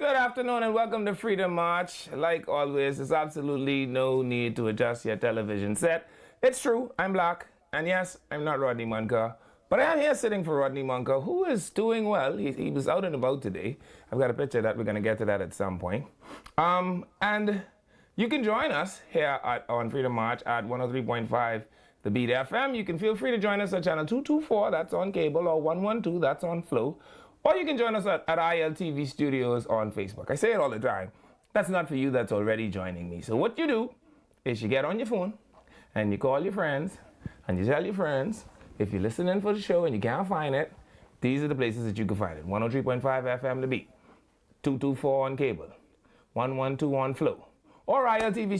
Good afternoon and welcome to Freedom March. Like always, there's absolutely no need to adjust your television set. It's true, I'm black, and yes, I'm not Rodney Munker, but I am here sitting for Rodney Munker, who is doing well. He was out and about today. I've got a picture that we're going to get to that at some point. And you can join us here on Freedom March at 103.5 The Beat FM. You can feel free to join us at channel 224, that's on cable, or 112, that's on Flow. Or you can join us at ILTV Studios on Facebook. I say it all the time. That's not for you that's already joining me. So what you do is you get on your phone and you call your friends and you tell your friends, if you're listening for the show and you can't find it, these are the places that you can find it. 103.5 FM The Beat, 224 on cable, 112 on Flow, or ILTV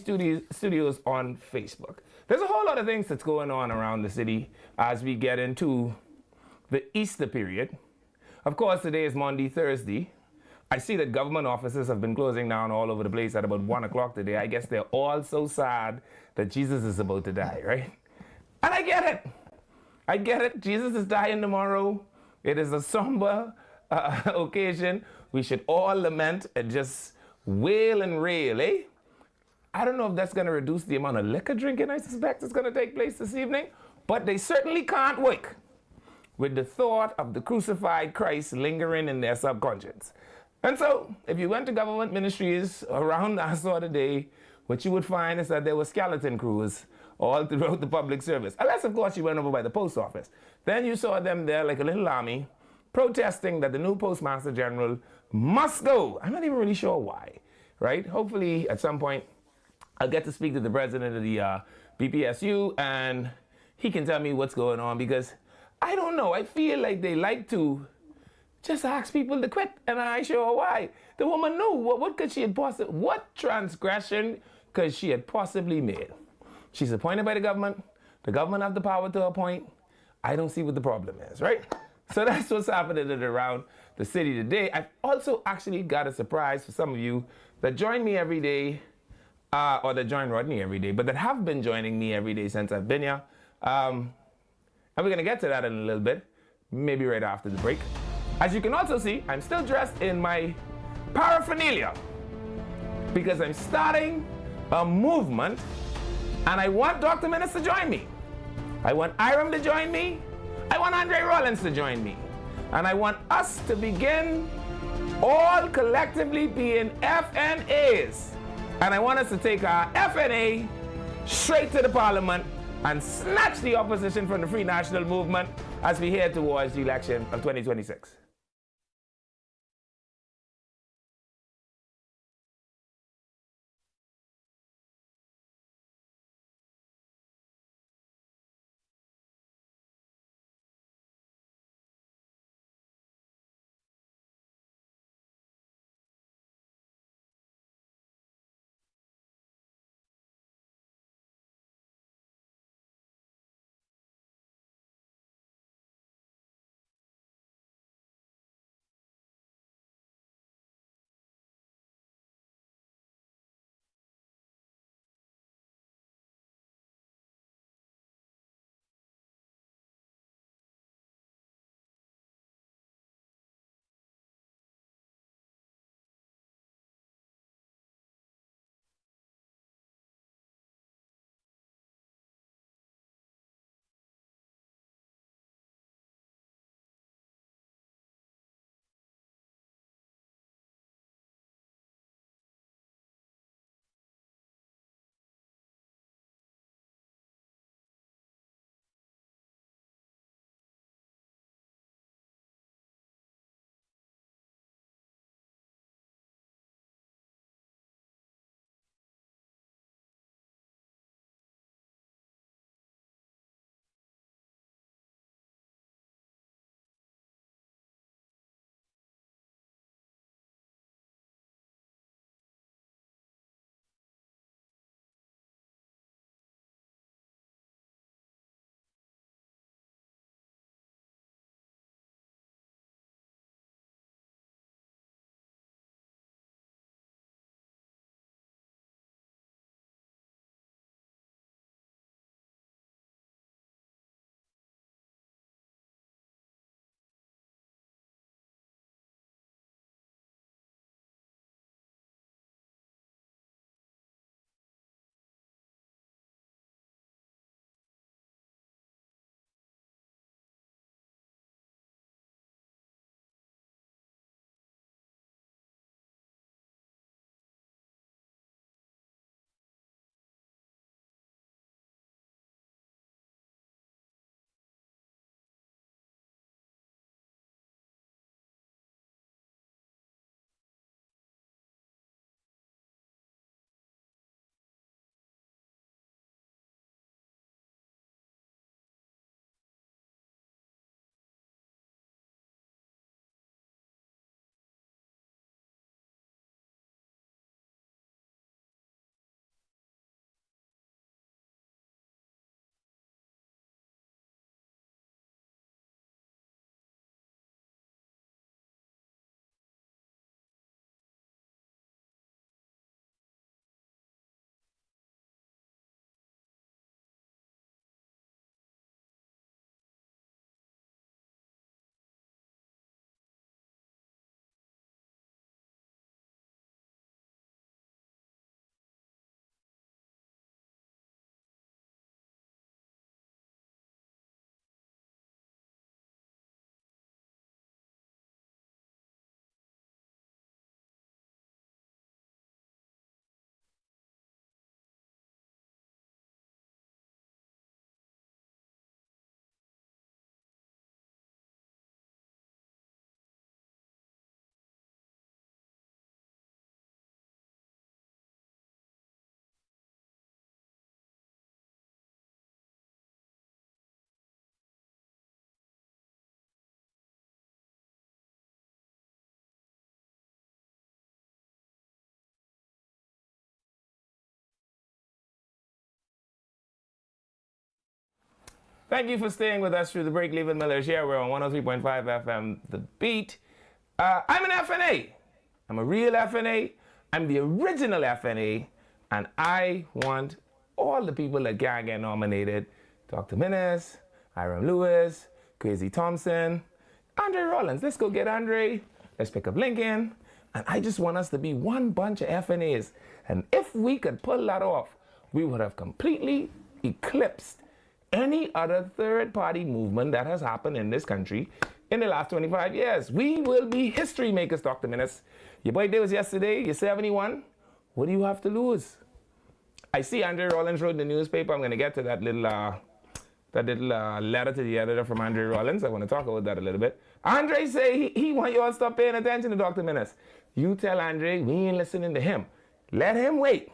Studios on Facebook. There's a whole lot of things that's going on around the city as we get into the Easter period. Of course, today is Monday, Thursday. I see that government offices have been closing down all over the place at about 1 o'clock today. I guess they're all so sad that Jesus is about to die, right? And I get it. I get it. Jesus is dying tomorrow. It is a somber occasion. We should all lament and just wail and rail, eh? I don't know if that's going to reduce the amount of liquor drinking I suspect is going to take place this evening, but they certainly can't wake with the thought of the crucified Christ lingering in their subconscious. And so, if you went to government ministries around Nassau today, what you would find is that there were skeleton crews all throughout the public service. Unless, of course, you went over by the post office. Then you saw them there like a little army, protesting that the new Postmaster General must go. I'm not even really sure why, right? Hopefully, at some point, I'll get to speak to the president of the BPSU, and he can tell me what's going on, because I don't know. I feel like they like to just ask people to quit, and I sure why. The woman knew. What could she have possibly, what transgression could she have possibly made? She's appointed by the government. The government have the power to appoint. I don't see what the problem is, right? So that's what's happening around the city today. I've also actually got a surprise for some of you that join me every day, or that join Rodney every day, but that have been joining me every day since I've been here. And we're going to get to that in a little bit, maybe right after the break. As you can also see, I'm still dressed in my paraphernalia because I'm starting a movement, and I want Dr. Minnis to join me. I want Iram to join me. I want Andre Rollins to join me. And I want us to begin all collectively being FNAs. And I want us to take our FNA straight to the parliament and snatch the opposition from the Free National Movement as we head towards the election of 2026. Thank you for staying with us through the break. Leaving Miller's here. We're on 103.5 FM, The Beat. I'm an FNA. I'm a real FNA. I'm the original FNA. And I want all the people that can't get nominated. Dr. Minnis, Hiram Lewis, Crazy Thompson, Andre Rollins. Let's go get Andre. Let's pick up Lincoln. And I just want us to be one bunch of FNAs. And if we could pull that off, we would have completely eclipsed any other third-party movement that has happened in this country in the last 25 years. We will be history makers, Dr. Minnis. Your birthday was yesterday. You're 71. What do you have to lose? I see Andre Rollins wrote in the newspaper. I'm going to get to that little letter to the editor from Andre Rollins. I want to talk about that a little bit. Andre say he want you all to stop paying attention to Dr. Minnis. You tell Andre we ain't listening to him. Let him wait.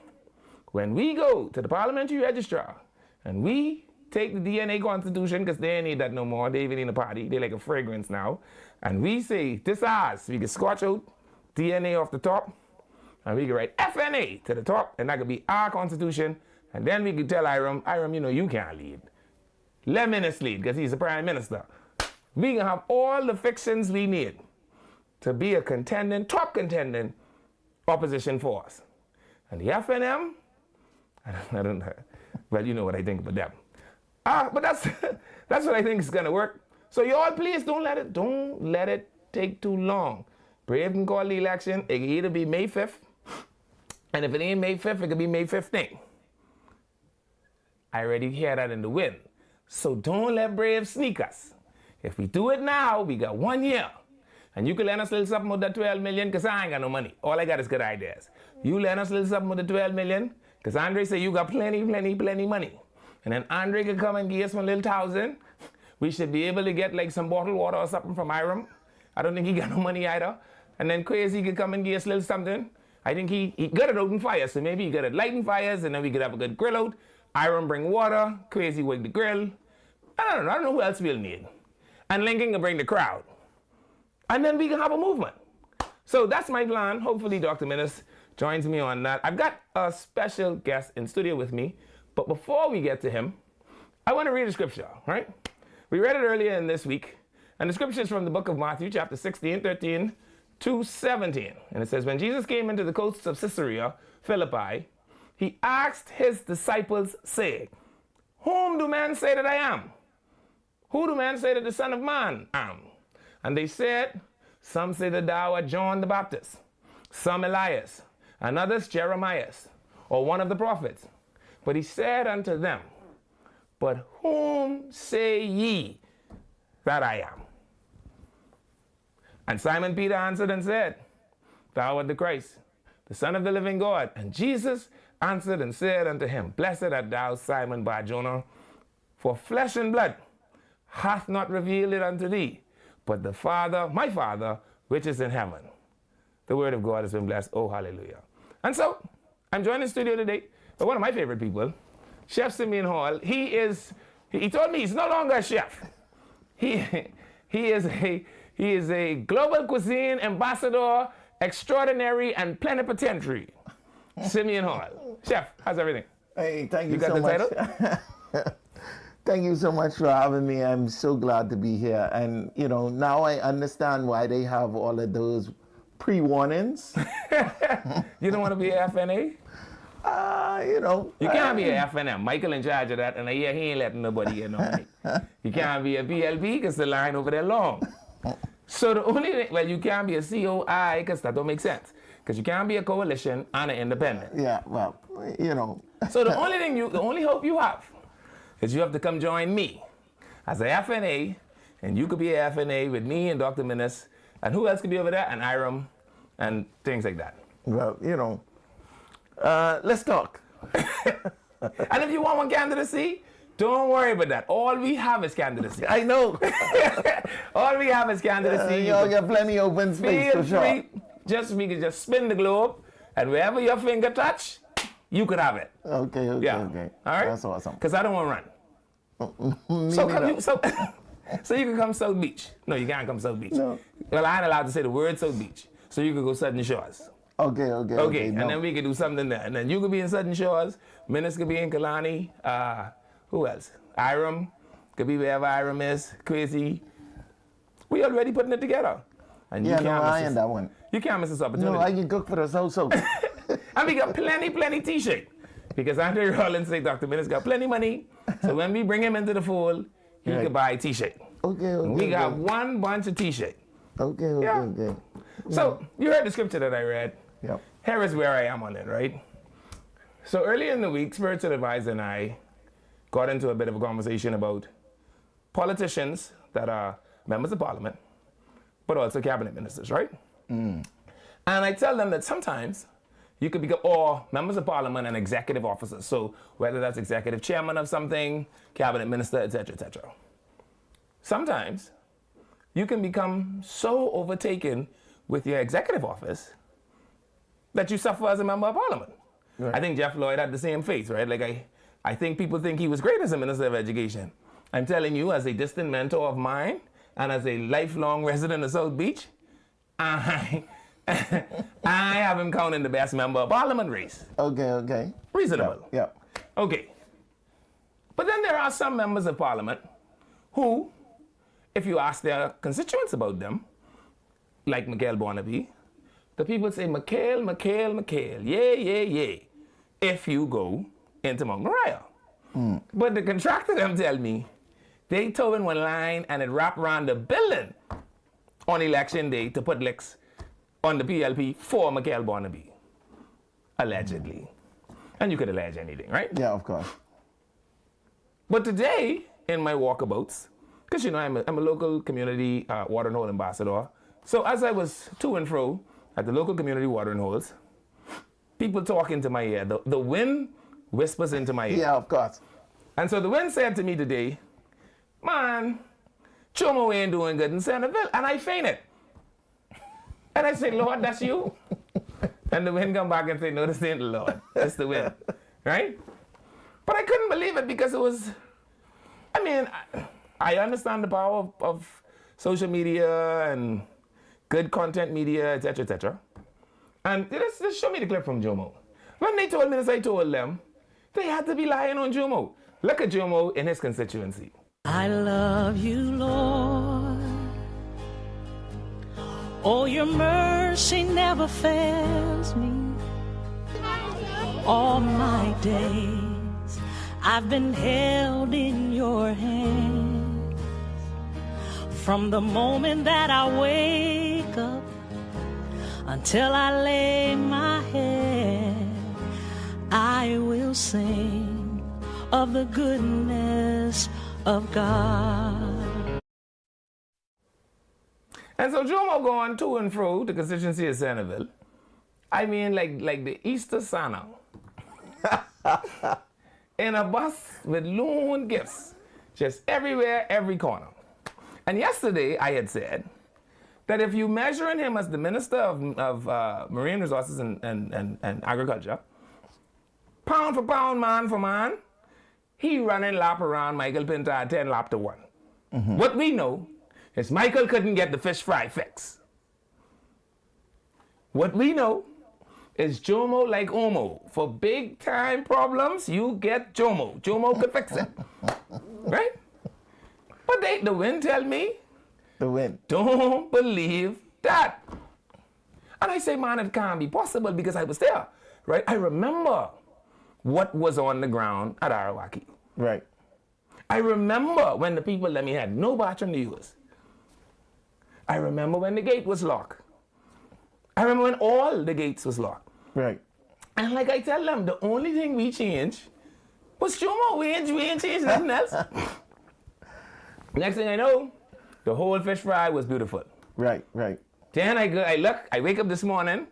When we go to the parliamentary registrar and we take the DNA Constitution, because they ain't need that no more. They even in a party. They like a fragrance now. And we say, this ours. We can scotch out DNA off the top. And we can write FNA to the top. And that could be our Constitution. And then we can tell Hiram, you know, you can't lead. Let Minnis lead, because he's the prime minister. We can have all the fixings we need to be a top contending opposition force. And the FNM, I don't know. Well, you know what I think about them. But that's what I think is gonna work. So y'all please don't let it take too long. Brave can call the election. It can either be May 5th, and if it ain't May 5th, it could be May 15th. I already hear that in the wind. So don't let Brave sneak us. If we do it now, we got 1 year. And you can lend us a little something with that 12 million, because I ain't got no money. All I got is good ideas. You lend us a little something with the 12 million, because Andre said you got plenty money. And then Andre can come and give us 1 little thousand. We should be able to get like some bottled water or something from Hiram. I don't think he got no money either. And then Crazy could come and give us a little something. I think he good at opening fires, so maybe he good at lighting fires, and then we could have a good grill out. Hiram bring water, Crazy with the grill. I don't know who else we'll need. And Lincoln can bring the crowd. And then we can have a movement. So that's my plan. Hopefully Dr. Minnis joins me on that. I've got a special guest in studio with me. But before we get to him, I want to read a scripture, right? We read it earlier in this week. And the scripture is from the book of Matthew, chapter 16, 13 to 17. And it says, when Jesus came into the coasts of Caesarea Philippi, he asked his disciples, saying, whom do men say that I am? Who do men say that the Son of Man am? And they said, some say that thou art John the Baptist, some Elias, and others Jeremiah, or one of the prophets. But he said unto them, but whom say ye that I am? And Simon Peter answered and said, thou art the Christ, the Son of the living God. And Jesus answered and said unto him, blessed art thou, Simon Bar-Jonah, for flesh and blood hath not revealed it unto thee, but the Father, my Father, which is in heaven. The word of God has been blessed. Oh, hallelujah. And so, I'm joined in the studio today by one of my favorite people, Chef Simeon Hall. He told me he's no longer a chef. He is a global cuisine ambassador extraordinary and plenipotentiary. Simeon Hall. Chef, how's everything? Hey, thank you got so the much. title? Thank you so much for having me. I'm so glad to be here. And, you know, now I understand why they have all of those pre-warnings. You don't want to be a FNA? You know. You can't be a FNM. Michael in charge of that, and he ain't letting nobody get no money. You can't be a BLB because the line over there long. So the only thing, well, you can't be a COI because that don't make sense. Because you can't be a coalition and an independent. Yeah, well, you know. So the only hope you have is you have to come join me as a FNA, and you could be a FNA with me and Dr. Minnis, and who else could be over there? And Hiram, and things like that. Well, you know, let's talk. And if you want one candidacy, don't worry about that. All we have is candidacy. I know. All we have is candidacy. You'll get plenty open space for sure. We can just spin the globe, and wherever your finger touch, you could have it. Okay. Okay. All right. That's awesome. Because I don't want to run. So you can come South Beach. No, you can't come South Beach. No. Well, I ain't allowed to say the word South Beach. So you could go Southern Shores. Okay. And then we could do something there. And then you could be in Southern Shores. Minnis could be in Kalani. Who else? Hiram. could be wherever Iram is, crazy. We already putting it together. And Yeah, no, I ain't that one. You can't miss this opportunity. No, I can cook for the so-so. And we got plenty t-shirt. Because Andre Rollins say Dr. Minnis got plenty money. So when we bring him into the fold, he can buy a t-shirt. Okay. We got one bunch of t-shirt. Okay. So you heard the scripture that I read. Yep. Here is where I am on it, right? So earlier in the week, Spiritual Advisor and I got into a bit of a conversation about politicians that are members of parliament, but also cabinet ministers, right? And I tell them that sometimes you could become, or members of parliament and executive officers. So whether that's executive chairman of something, cabinet minister, etc., etc. Sometimes you can become so overtaken with your executive office that you suffer as a member of parliament. Right. I think Jeff Lloyd had the same fate, right? Like I think people think he was great as a minister of education. I'm telling you, as a distant mentor of mine and as a lifelong resident of South Beach, I have him counting the best member of parliament race. Okay. Reasonable. Yeah. Okay. But then there are some members of parliament who, if you ask their constituents about them, like Mikhail Barnaby, the people say, Mikhail, yeah, if you go into Mount Moriah. But the contractor them tell me, they towing one line and it wrapped around the building on election day to put licks on the PLP for Mikhail Barnaby. Allegedly. And you could allege anything, right? Yeah, of course. But today, in my walkabouts, because you know I'm a local community water and hole ambassador, so as I was to and fro at the local community watering holes, people talk into my ear. The wind whispers into my ear. Yeah, of course. And so the wind said to me today, man, Chomo ain't doing good in Centerville. And I fainted. And I said, Lord, that's you? And the wind come back and say, no, this ain't the Lord. It's the wind. Right? But I couldn't believe it because it was, I mean, I understand the power of social media and good content media, etc., etc. And just show me the clip from Jomo. When they told me this, I told them, they had to be lying on Jomo. Look at Jomo in his constituency. I love you, Lord. Oh, your mercy never fails me. All my days I've been held in your hands. From the moment that I wake up until I lay my head, I will sing of the goodness of God. And so Jomo going to and fro the constituency of Centerville. I mean, like the Easter Santa. In a bus with loan gifts. Just everywhere, every corner. And yesterday I had said that if you measuring him as the Minister of Marine Resources and Agriculture, pound for pound, man for man, he running lap around Michael Pintar 10 lap to 1. What we know is Michael couldn't get the fish fry fix. What we know is Jomo like Omo. For big time problems, you get Jomo. Jomo could fix it. Right? But the wind tell me, The wind. don't believe that. And I say, man, it can't be possible because I was there. Right? I remember what was on the ground at Arawaki. Right. I remember when the people let me had no batch on the US. I remember when the gate was locked. I remember when all the gates was locked. Right. And like I tell them, the only thing we changed was Jomo. We ain't changed nothing else. Next thing I know, the whole fish fry was beautiful. Right. Then I wake up this morning,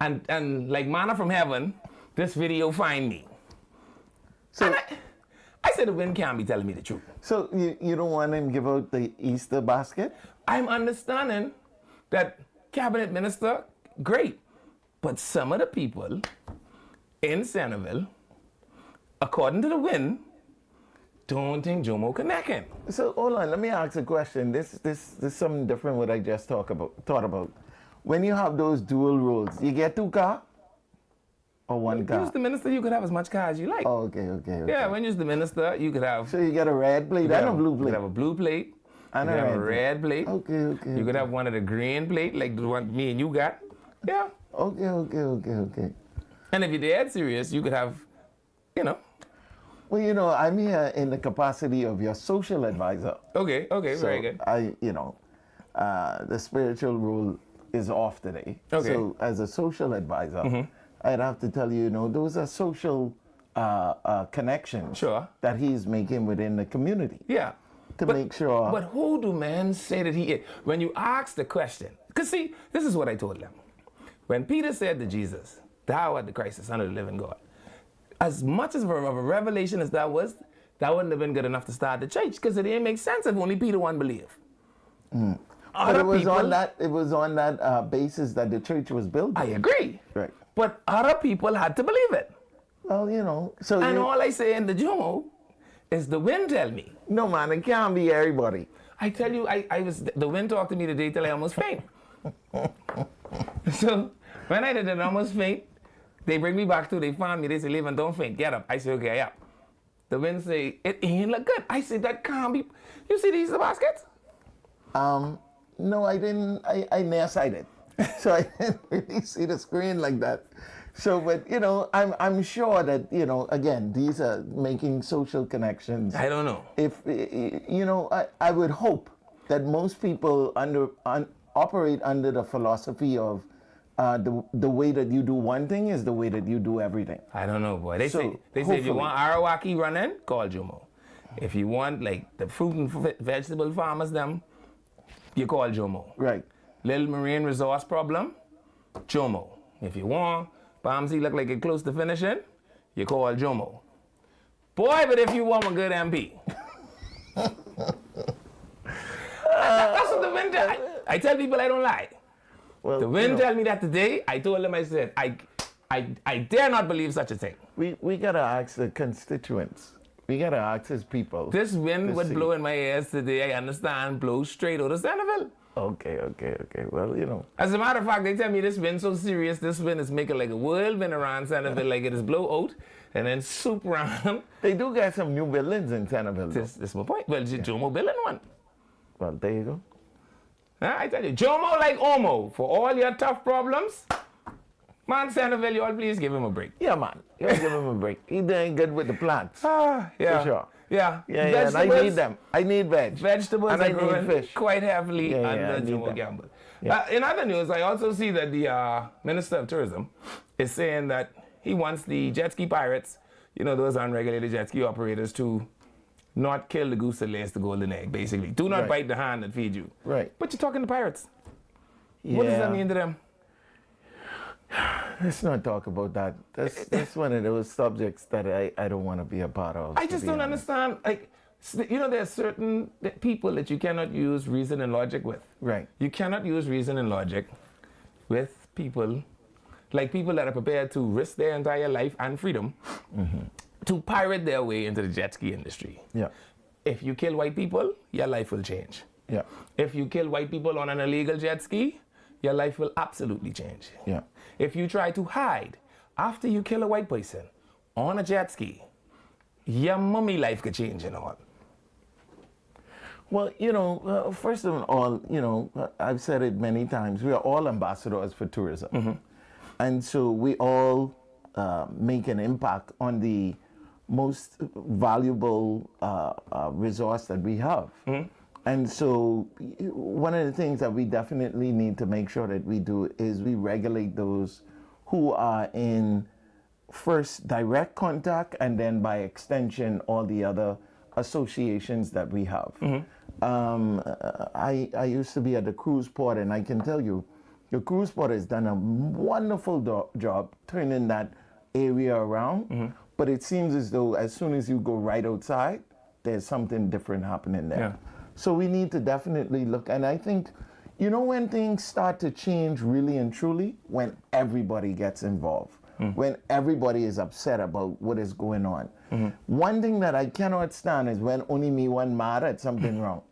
and like manna from heaven, this video find me. So, And I said the wind can't be telling me the truth. so you don't want him to give out the Easter basket? I'm understanding that cabinet minister, great. But some of the people in Centerville, according to the wind, don't think Jomo can neck him. So hold on, let me ask a question. This is something different what I just thought about. When you have those dual roles, you get two car? Or one When car? you're the minister, you could have as much car as you like. Oh, okay. Yeah, when you're the minister, you could have. So you get a red plate and a blue You plate. could have a blue plate. And you a could have a red red plate. Okay. You could have one of the green plate, like the one me and you got. Yeah. Okay. And if you're dead serious, you could have, you know. Well, I'm here in the capacity of your social advisor. Okay, So very good. The spiritual role is off today. Okay. So as a social advisor, I'd have to tell you, those are social connections Sure. that he's making within the community. Yeah. To make sure. But who do men say that he is? When you ask the question, because see, this is what I told them. When Peter said to Jesus, "Thou art the Christ, the Son of the living God," as much as of a revelation as that was, that wouldn't have been good enough to start the church, because it didn't make sense if only Peter wouldn't believe. But it was on that basis that the church was built. I agree. Right. But other people had to believe it. Well, so And all I say in the Jomo is the wind tell me. no, man, it can't be everybody. I tell you, the wind talked to me today till I almost faint. So when I did almost faint, they bring me back to, they found me, they say, "Leave and don't faint, get up." I say, "Okay, yeah." The wind say, "It ain't look good." I say, "That can't be." You see these baskets? No, I didn't. I nearsighted, so I didn't really see the screen like that. So, but I'm sure that again, these are making social connections. I don't know. If I would hope that most people operate under the philosophy of the way that you do one thing is the way that you do everything. I don't know, boy. They say if you hopefully. want Arawaki running, call Jomo. If you want like the fruit and vegetable farmers, them, you call Jomo. Right. Little marine resource problem, Jomo. If you want Palmsy look like it's close to finishing, you call Jomo. Boy, but if you want a good MP. That's what the wind tell. I tell people I don't lie. Well, The wind tell me that today. I told them, I said, I dare not believe such a thing. we gotta ask the constituents. We gotta ask his people. This wind would see. blow in my ears today, I understand, blow straight out of Centerville. Okay. Well, As a matter of fact, they tell me this wind so serious, this wind is making like a whirlwind around Centerville, like it is blow out and then soup around. they do get some new buildings in Centerville. though. This is my point. Well, Jomo building one. Well, there you go. I tell you, Jomo like Omo, for all your tough problems, man, Centerville, you all please give him a break. Yeah, man. You gotta give him a break. He doing good with the plants. Yeah. For sure. Yeah. Yeah, and I need them. I need veg. Vegetables and are I need growing fish. quite heavily I under need Jomo them. Gamble. Yeah. In other news, I also see that the Minister of Tourism is saying that he wants the jet ski pirates, those unregulated jet ski operators, to not kill the goose that lays the golden egg, basically. Do not Right. bite the hand that feeds you. Right. But you're talking to pirates. What does that mean to them? Let's not talk about that. That's one of those subjects that I don't want to be a part of. I just don't understand. Like, there are certain people that you cannot use reason and logic with. Right. You cannot use reason and logic with people that are prepared to risk their entire life and freedom to pirate their way into the jet ski industry. Yeah. If you kill white people, your life will change. Yeah. If you kill white people on an illegal jet ski, your life will absolutely change. Yeah. If you try to hide after you kill a white person on a jet ski, your mummy life could change and all. Well, first of all, I've said it many times, we are all ambassadors for tourism. And so we all make an impact on the most valuable resource that we have. And so one of the things that we definitely need to make sure that we do is we regulate those who are in first direct contact and then by extension all the other associations that we have. I used to be at the cruise port, and I can tell you, the cruise port has done a wonderful job turning that area around, but it seems as though as soon as you go right outside, there's something different happening there. Yeah. So we need to definitely look, and I think, when things start to change really and truly, when everybody gets involved, when everybody is upset about what is going on. One thing that I cannot stand is when only me one mad at something wrong.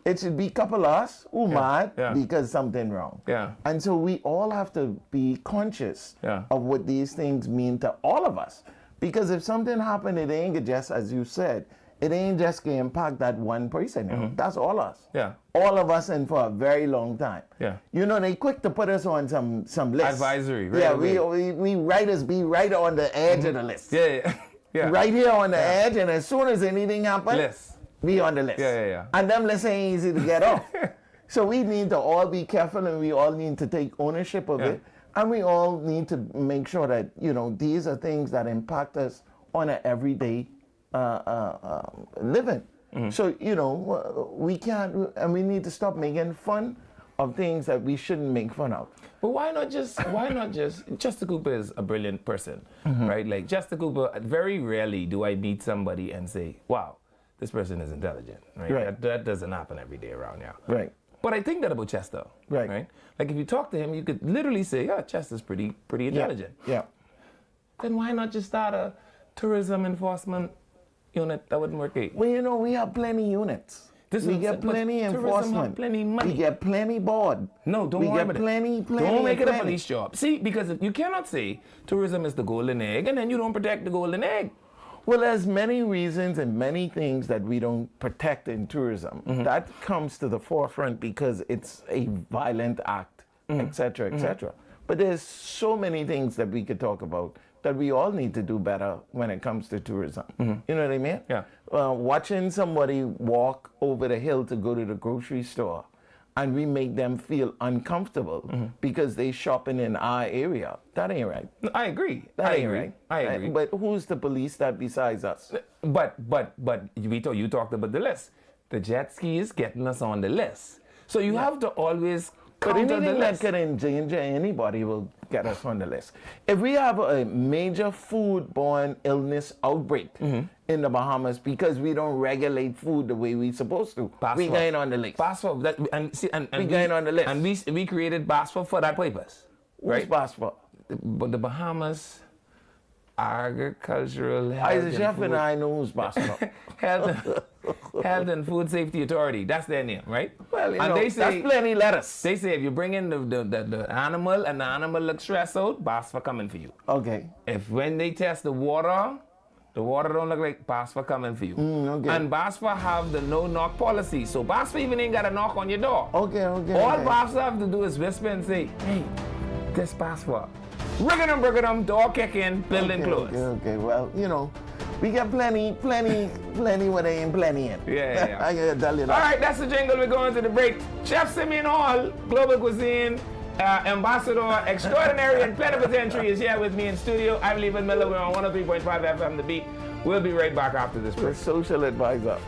It should be couple us who mad yeah. because something wrong. Yeah. And so we all have to be conscious Yeah. of what these things mean to all of us. Because if something happened, it ain't just, as you said, it ain't just going to impact that one person. You know? That's all us. Yeah. All of us and for a very long time. Yeah. You know, they quick to put us on some list. Advisory, right Yeah, away. we writers be right on the edge of the list. Yeah, yeah. Yeah. Right here on the edge, and as soon as anything happens, List. be on the list. Yeah. And them lists ain't easy to get off. So we need to all be careful, and we all need to take ownership of it. And we all need to make sure that, you know, these are things that impact us on an everyday living. So, you know, we can't, and we need to stop making fun of things that we shouldn't make fun of. But why not just Chester Cooper is a brilliant person, right? Like Chester Cooper, very rarely do I meet somebody and say, wow, this person is intelligent, right? Right. That doesn't happen every day around here. Right. But I think that about Chester, Right. Like if you talk to him, you could literally say, yeah, Chester's pretty intelligent. Yeah. Then why not just start a tourism enforcement unit that wouldn't work? Well, you know, we have plenty units. We get plenty enforcement. Plenty money. We get plenty board. No, don't we worry get about plenty, it. plenty. Don't make it a plenty. police job. See, because you cannot say tourism is the golden egg and then you don't protect the golden egg. Well, there's many reasons and many things that we don't protect in tourism. That comes to the forefront because it's a violent act, etc., etc. But there's so many things that we could talk about that we all need to do better when it comes to tourism. You know what I mean? Yeah. Watching somebody walk over the hill to go to the grocery store and we make them feel uncomfortable because they shopping in our area. That ain't right. No, I agree. That I ain't agree. right. I agree. But who's to police that besides us? But you talked about the list. The jet ski is getting us on the list. So you have to always But counter the anything that list. could endanger anybody will get us on the list. If we have a major foodborne illness outbreak in the Bahamas because we don't regulate food the way we're supposed to, we going on the list. BASFA, We going on the list. And we created BASFA for that purpose. Who's passport? But the Bahamas Agricultural As a chef and I know who's passport. Health and Food Safety Authority. That's their name, right? Well, you and know, they say, that's plenty lettuce. They say if you bring in the animal and the animal looks stressed out, BASFA coming for you. Okay. If when they test the water don't look like BASFA coming for you. Okay. And BASFA have the no-knock policy. So BASFA even ain't got to knock on your door. Okay. All BASFA have to do is whisper and say, hey, this BASFA. Brigadum, door kick in, building closed. Okay. Well, you know, we got plenty when they ain't plenty in. Yeah. I gotta tell you that. All right, that's the jingle. We're going to the break. Chef Simeon Hall, Global Cuisine Ambassador Extraordinary and Plenipotentiary is here with me in studio. I'm Levan Miller. We're on 103.5 FM The Beat. We'll be right back after this break. The social advisor.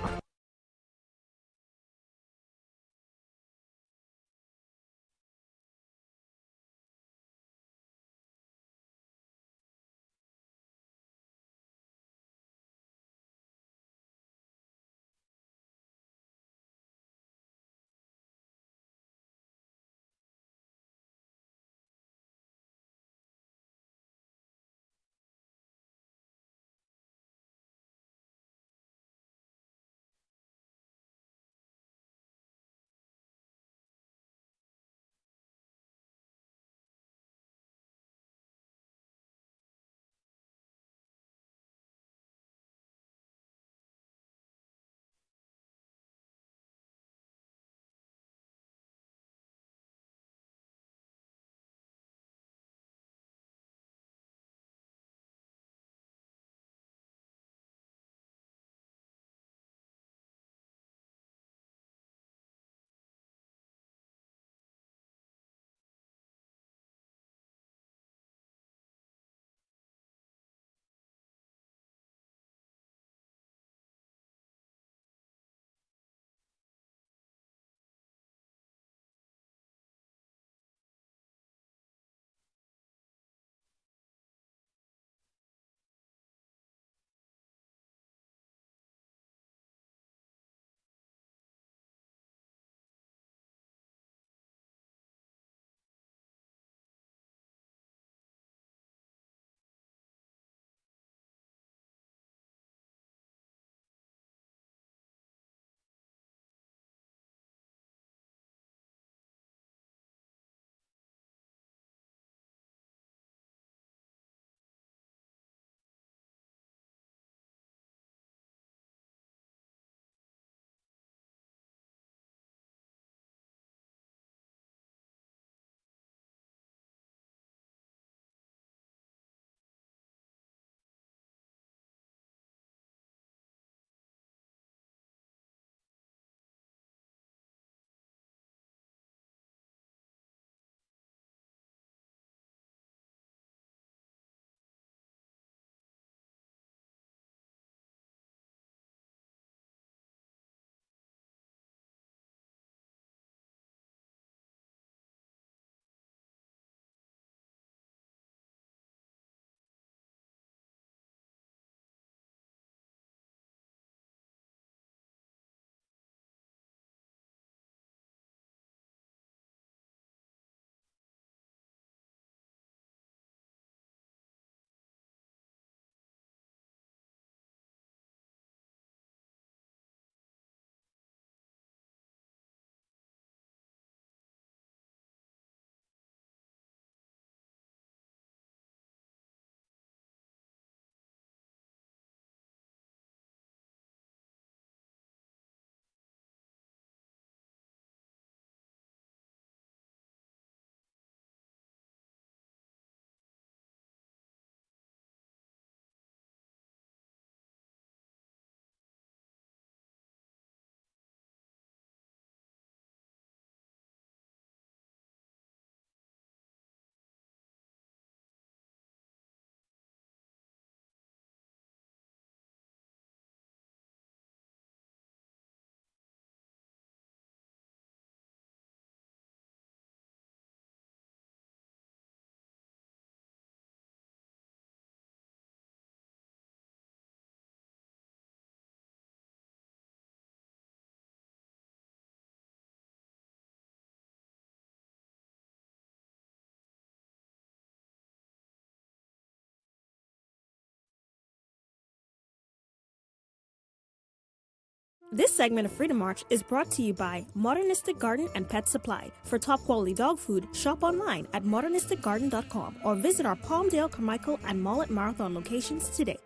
This segment of Freedom March is brought to you by Modernistic Garden and Pet Supply. For top quality dog food, shop online at modernisticgarden.com or visit our Palmdale, Carmichael, and Mullet Marathon locations today.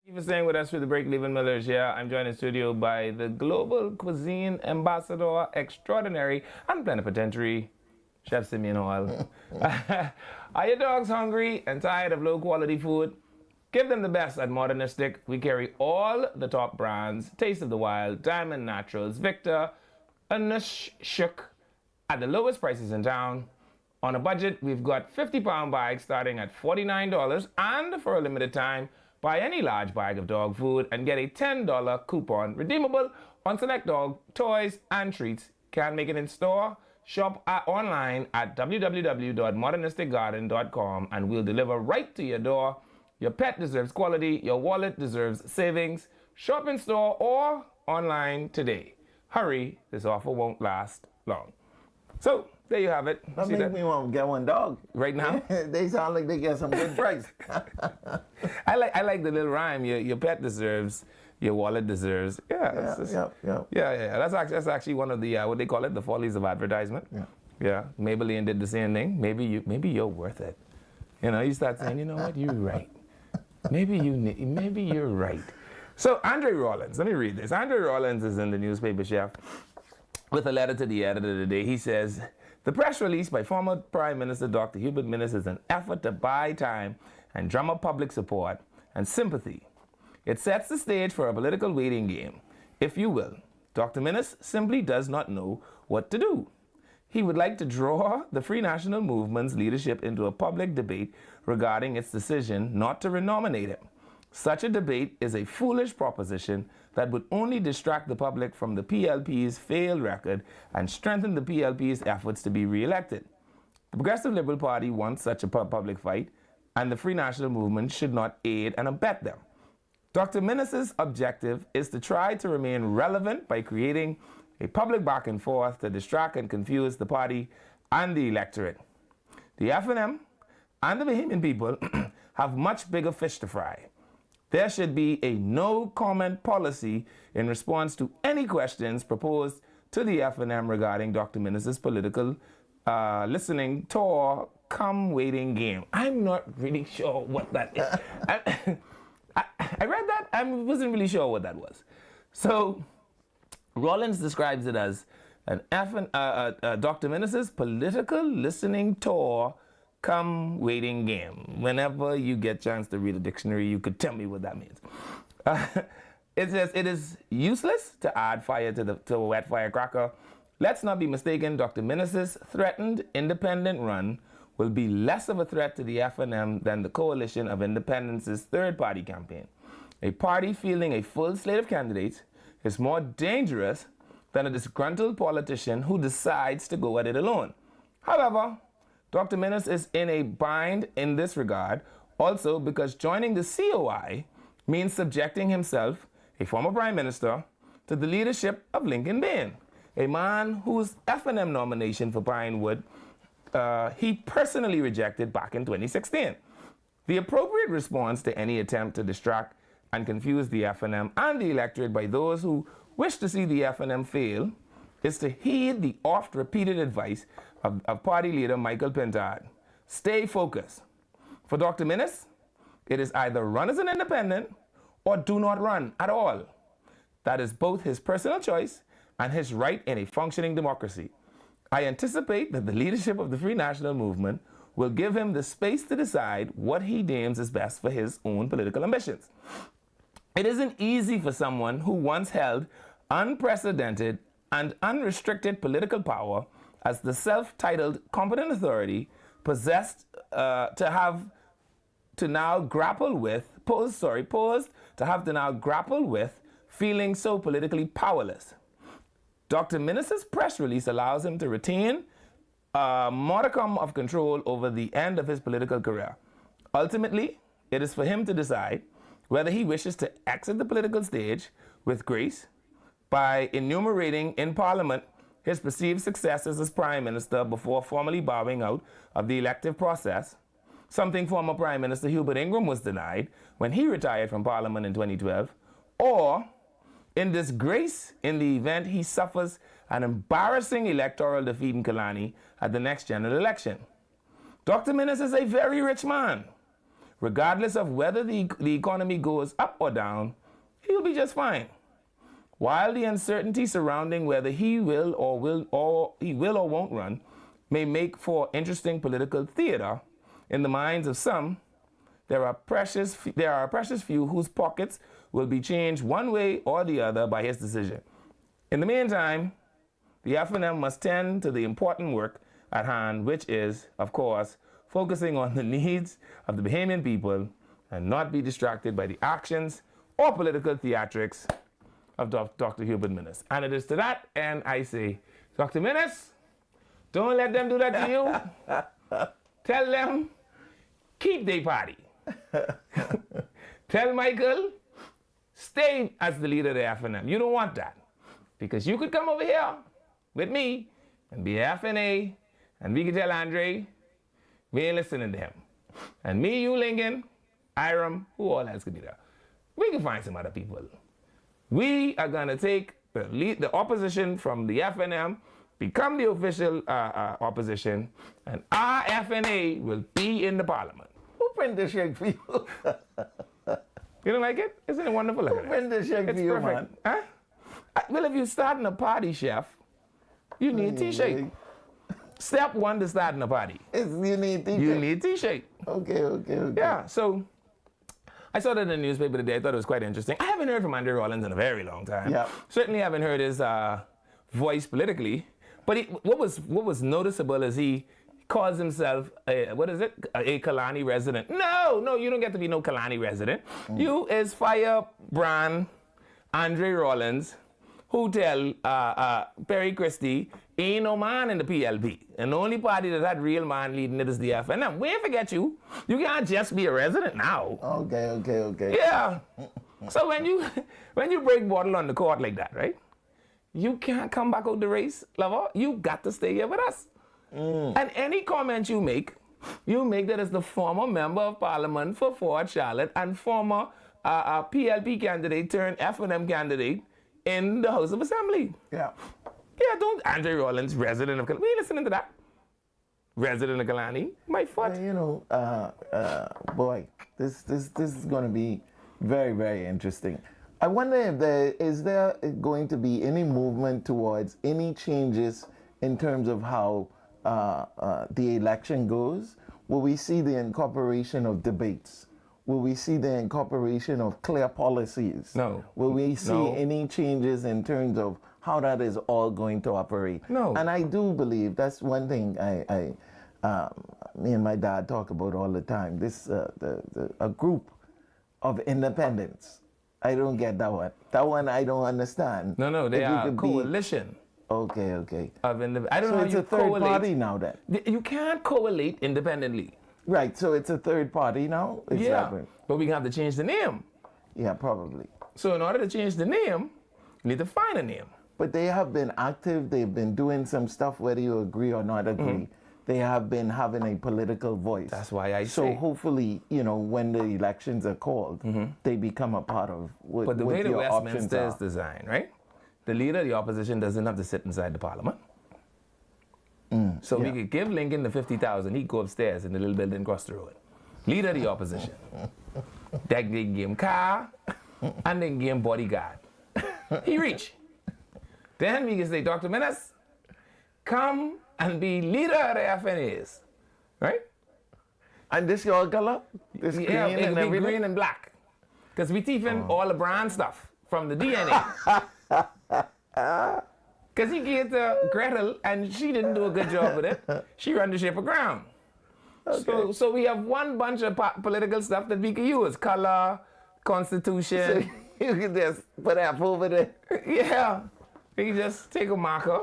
Thank you for staying with us through the break, Leaving Millers here. I'm joined in studio by the Global Cuisine Ambassador Extraordinary and Plenipotentiary, Chef Simeon. Are your dogs hungry and tired of low-quality food? Give them the best at Modernistic. We carry all the top brands: Taste of the Wild, Diamond Naturals, Victor, and Shook at the lowest prices in town. On a budget, we've got 50-pound bags starting at $49, and for a limited time, buy any large bag of dog food and get a $10 coupon redeemable on select dog toys and treats. Can't make it in store? Shop online at www.modernisticgarden.com and we'll deliver right to your door. Your pet deserves quality. Your wallet deserves savings. Shop in store or online today. Hurry, this offer won't last long. So, there you have it. That makes me want to get one dog. Right now? They sound like they get some good price. I like the little rhyme. Your pet deserves, your wallet deserves. Yeah. That's actually one of the, what they call it, the follies of advertisement. Yeah. Maybelline did the same thing. Maybe you're worth it. You know, you start saying, you know what, you're right. Maybe you're right. So Andre Rollins, let me read this. Andre Rollins is in the newspaper, Chef, with a letter to the editor today. He says, the press release by former Prime Minister Dr. Hubert Minnis is an effort to buy time and drum up public support and sympathy. It sets the stage for a political waiting game, if you will. Dr. Minnis simply does not know what to do. He would like to draw the Free National Movement's leadership into a public debate regarding its decision not to renominate him. Such a debate is a foolish proposition that would only distract the public from the PLP's failed record and strengthen the PLP's efforts to be re-elected. The Progressive Liberal Party wants such a public fight, and the Free National Movement should not aid and abet them. Dr. Minnis's objective is to try to remain relevant by creating a public back and forth to distract and confuse the party and the electorate. The FNM and the Bahamian people have much bigger fish to fry. There should be a no-comment policy in response to any questions proposed to the FNM regarding Dr. Minnis's political listening tour come waiting game. I'm not really sure what that is. I read that. I wasn't really sure what that was. So Rollins describes it as an Dr. Minnis's political listening tour come waiting game. Whenever you get a chance to read a dictionary, you could tell me what that means. It says it is useless to add fire to a wet firecracker. Let's not be mistaken. Dr. Minnis's threatened independent run will be less of a threat to the FNM than the coalition of independents' third-party campaign. A party fielding a full slate of candidates is more dangerous than a disgruntled politician who decides to go at it alone. However, Dr. Minnis is in a bind in this regard, also because joining the COI means subjecting himself, a former Prime Minister, to the leadership of Lincoln Bain, a man whose FNM nomination for Pinewood he personally rejected back in 2016. The appropriate response to any attempt to distract and confuse the FNM and the electorate by those who wish to see the FNM fail is to heed the oft-repeated advice of party leader Michael Pintard. Stay focused. For Dr. Minnis, it is either run as an independent or do not run at all. That is both his personal choice and his right in a functioning democracy. I anticipate that the leadership of the Free National Movement will give him the space to decide what he deems is best for his own political ambitions. It isn't easy for someone who once held unprecedented and unrestricted political power as the self-titled competent authority posed to now grapple with feeling so politically powerless. Dr. Minnis's press release allows him to retain a modicum of control over the end of his political career. Ultimately, it is for him to decide whether he wishes to exit the political stage with grace by enumerating in Parliament his perceived successes as Prime Minister before formally bowing out of the elective process, something former Prime Minister Hubert Ingram was denied when he retired from Parliament in 2012, or in disgrace in the event he suffers an embarrassing electoral defeat in Killarney at the next general election. Dr. Minnis is a very rich man. Regardless of whether the economy goes up or down, he'll be just fine. While the uncertainty surrounding whether he will or won't run may make for interesting political theater, in the minds of some, there are a precious few whose pockets will be changed one way or the other by his decision. In the meantime, the F&M must tend to the important work at hand, which is, of course, focusing on the needs of the Bahamian people and not be distracted by the actions or political theatrics of Dr. Hubert Minnis. And it is to that end I say, Dr. Minnis, don't let them do that to you. Tell them, keep their party. Tell Michael, stay as the leader of the F&M. You don't want that. Because you could come over here with me and be FNA, and we could tell Andre, we ain't listening to him. And me, you, Lincoln, Iram, who all else could be there. We can find some other people. We are going to take the opposition from the FNM, become the official opposition, and our FNA will be in the parliament. Who print this shake for you? You don't like it? Isn't it wonderful? Who print this shake for you, perfect. man? Huh? Well, if you're starting a party, Chef, you need T-shake. Step one to starting a party. You need T-shake. You need T-shake. Okay. Yeah, so I saw that in the newspaper today. I thought it was quite interesting. I haven't heard from Andre Rollins in a very long time. Yeah. Certainly haven't heard his voice politically. But what was noticeable is he calls himself a Killarney resident. No, you don't get to be no Killarney resident. You is firebrand Andre Rollins, who tell Perry Christie ain't no man in the PLP. And the only party that had real man leading it is the FNM. We ain't forget you. You can't just be a resident now. Okay. Yeah. So when you break bottle on the court like that, right? You can't come back out the race, lover. You got to stay here with us. And any comment you make that as the former member of parliament for Fort Charlotte and former PLP candidate turned FNM candidate in the House of Assembly. Yeah. Yeah, don't Andre Rollins, resident of Killarney. We ain't listening to that. Resident of Killarney, my foot. Boy, this is going to be very, very interesting. I wonder if is there going to be any movement towards any changes in terms of how the election goes? Will we see the incorporation of debates? Will we see the incorporation of clear policies? No. Will we see any changes in terms of how that is all going to operate? No. And I do believe that's one thing me and my dad talk about all the time. This a group of independents. I don't get that one. That one I don't understand. No, they are a coalition. Okay. I don't know how it's you a third collate. party now then. You can't collate independently. Right, so it's a third party now? But we have to change the name. Yeah, probably. So in order to change the name, you need to find a name. But they have been active. They've been doing some stuff, whether you agree or not agree. They have been having a political voice. That's why I say. So hopefully, when the elections are called, they become a part of what But the way the your Westminster is options designed, right? The leader of the opposition doesn't have to sit inside the parliament. So we could give Lincoln the 50,000. He'd go upstairs in the little building across the road. Leader of the opposition. They give him car and then give him bodyguard. He reach. Then we can say, Dr. Minnis, come and be leader of the FNAs. Right? And this your color? This green it and be everything? green and black. Because we teaching all the brand stuff from the DNA. Because he gave to Gretel and she didn't do a good job with it. She run the ship aground. Okay. So we have one bunch of political stuff that we can use. Color, constitution. So you can just put F over there. Yeah. You can just take a marker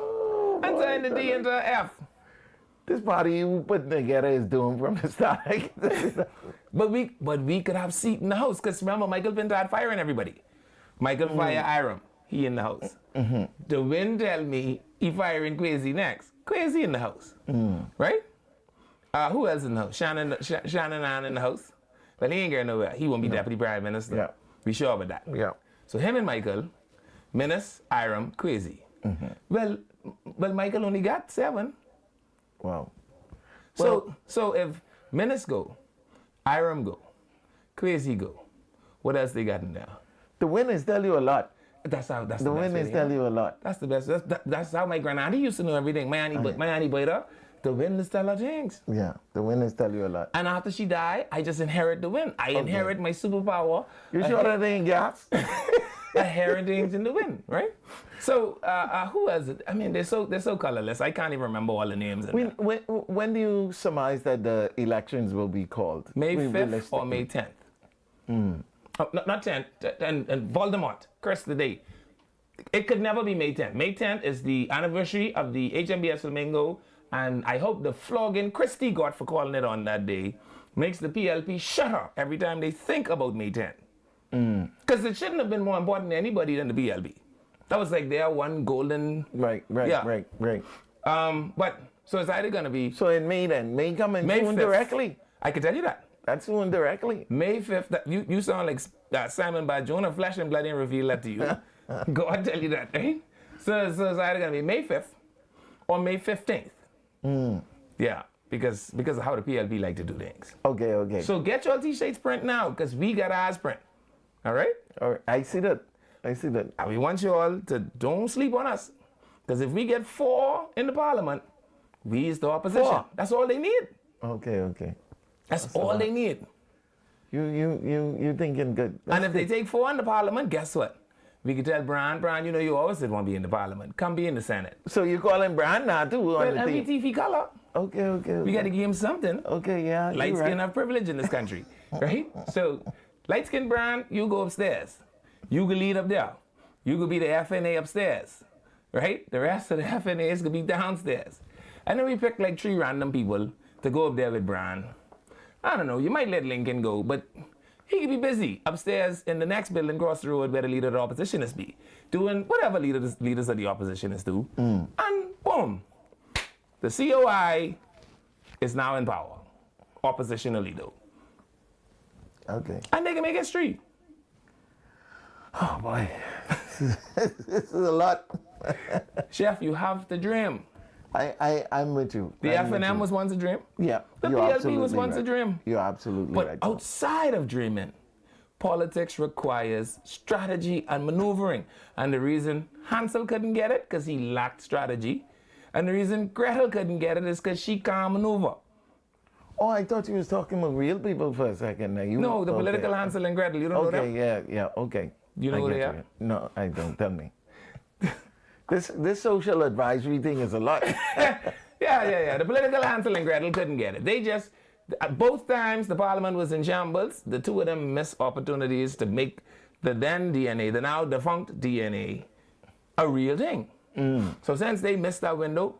and turn the D into an F. This party you putting together is doomed from the start. But we could have seat in the house. Because remember, Michael Pinto had firing everybody. Michael fire Iram. He in the house. The wind tell me he firing Quasi next. Quasi in the house. Right? Who else in the house? Shannon Ann in the house. But he ain't going nowhere. He won't be deputy prime minister. Yeah. Be sure about that. Yeah. So him and Michael, Menace, Iram, Crazy. Well, Michael only got 7. Wow. So if Menace go, Iram go, Crazy go, what else they got in there? The winners tell you a lot. That's the best winners way, tell you a lot. That's the best. That's how my granddaddy used to know everything. My auntie Boyda, the winners tell her things. Yeah, the winners tell you a lot. And after she died, I just inherit the win. I inherit my superpower. You sure that ain't gas? Inheritings in the win, right? So who is it? I mean, they're so colorless. I can't even remember all the names. When do you surmise that the elections will be called? May 5th or May 10th? Oh, not 10th. And Voldemort, curse the date. It could never be May 10th. May 10th is the anniversary of the HMBS Flamingo, and I hope the flogging Christie got for calling it on that day makes the PLP shudder every time they think about May 10th. Because it shouldn't have been more important to anybody than the PLP. That was like their one golden... Right. But, so it's either going to be... So in May then, May come in May soon 5th. Directly. I can tell you that. That's soon directly. May 5th, you sound like Simon by Jonah, flesh and blood and reveal that to you. God tell you that, right? So it's either going to be May 5th or May 15th. Yeah, because of how the PLP like to do things. Okay. So get your T-shirts print now, because we got ours print. All right? All right. I see that. And we want you all to don't sleep on us. Because if we get 4 in the parliament, we is the opposition. 4. That's all they need. Okay. That's all they need. You thinking good. And if they take 4 in the parliament, guess what? We could tell Brian, you know you always did want to be in the parliament. Come be in the Senate. So you calling Brian now too on the team? MPTV color. Okay. We got to give him something. Okay, yeah. Light skin have privilege in this country, right? So, light skin Brian, you go upstairs. You can lead up there. You could be the FNA upstairs, right? The rest of the FNAs could be downstairs. And then we pick like 3 random people to go up there with Brian. I don't know, you might let Lincoln go, but he could be busy upstairs in the next building across the road where the leader of the oppositionists be, doing whatever leaders of the oppositionists do. And boom, the COI is now in power, oppositionally though. Okay. And they can make history. Oh boy, this is a lot. Chef, you have to dream. I'm with you. The FNM was once a dream. Yeah. The PLP was once a dream. You're absolutely But right. outside of dreaming, politics requires strategy and maneuvering. And the reason Hansel couldn't get it, because he lacked strategy. And the reason Gretel couldn't get it is because she can't maneuver. Oh, I thought you was talking about real people for a second. No, the political Hansel and Gretel, you don't know them? Yeah, okay. You know who I they get are? you. No, I don't. Tell me. This social advisory thing is a lot. Yeah. The political Hansel and Gretel couldn't get it. They just, both times the parliament was in shambles, the two of them missed opportunities to make the then DNA, the now defunct DNA, a real thing. So since they missed that window,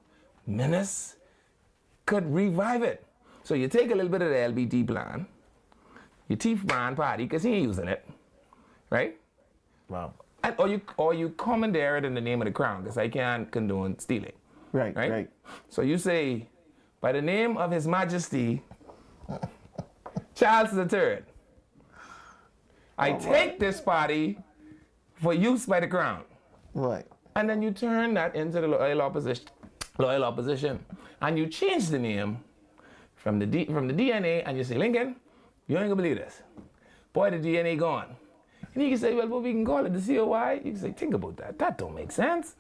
Menace could revive it. So you take a little bit of the LBT plan, you teeth Brian Party, because he ain't using it, right? Wow. And, or you commandeer it in the name of the crown, because I can't condone stealing. Right. So you say, by the name of His Majesty, Charles III, I take this party for use by the crown. Right. And then you turn that into the loyal opposition. And you change the name from the DNA, and you say, Lincoln, you ain't gonna believe this. Boy, the DNA gone. And you can say, well, what we can call it, the COI? You can say, think about that. That don't make sense.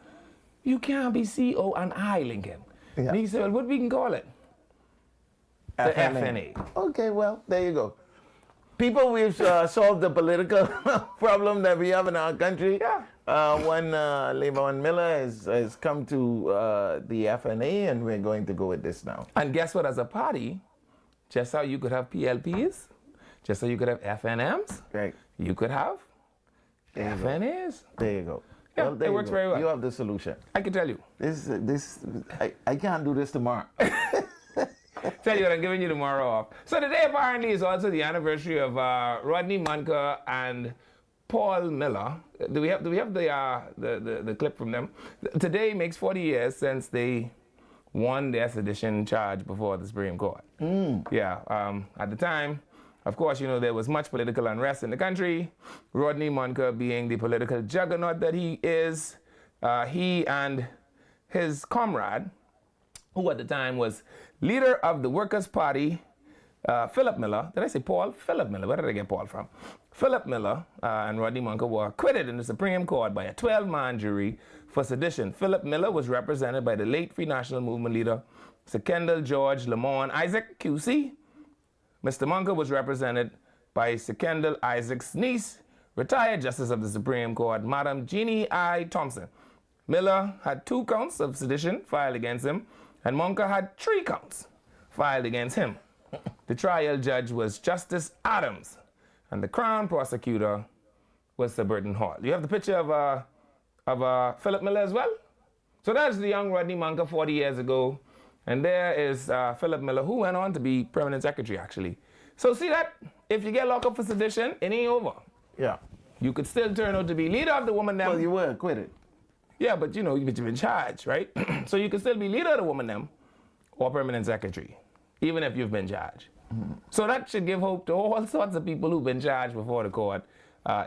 You can't be CO and I, Lincoln. Yeah. And you can say, well, what we can call it? The FNA. Okay, well, there you go. People, we've solved the political problem that we have in our country. Yeah. When Levon Miller has come to the FNA, and we're going to go with this now. And guess what? As a party, just how you could have PLPs, just how you could have FNMs, Right. you could have There you go. FNAs. There you go. Yeah, Well, there it you works go. very well. You have the solution. I can tell you. I can't do this tomorrow. Tell you what, I'm giving you tomorrow off. So today apparently is also the anniversary of Rodney Munker and Paul Miller. Do we have the clip from them? Today makes 40 years since they won their sedition charge before the Supreme Court. Yeah, at the time, of course, you know, there was much political unrest in the country. Rodney Munker, being the political juggernaut that he is, he and his comrade, who at the time was leader of the Workers' Party, Philip Miller. Did I say Paul? Philip Miller. Where did I get Paul from? Philip Miller and Rodney Munker were acquitted in the Supreme Court by a 12-man jury for sedition. Philip Miller was represented by the late Free National Movement leader, Sir Kendall George Lamont Isaac, QC. Mr. Munker was represented by Sir Kendall Isaac's niece, retired Justice of the Supreme Court, Madam Jeannie I. Thompson. Miller had 2 counts of sedition filed against him, and Munker had 3 counts filed against him. The trial judge was Justice Adams, and the Crown prosecutor was Sir Burton Hall. You have the picture of Philip Miller as well? So that's the young Rodney Munker 40 years ago. And there is Philip Miller, who went on to be permanent secretary, actually. So see that? If you get locked up for sedition, it ain't over. Yeah. You could still turn out to be leader of the woman them. Well, you were acquitted. Yeah, but you know, you've been charged, right? So you could still be leader of the woman them or permanent secretary, even if you've been charged. So that should give hope to all sorts of people who've been charged before the court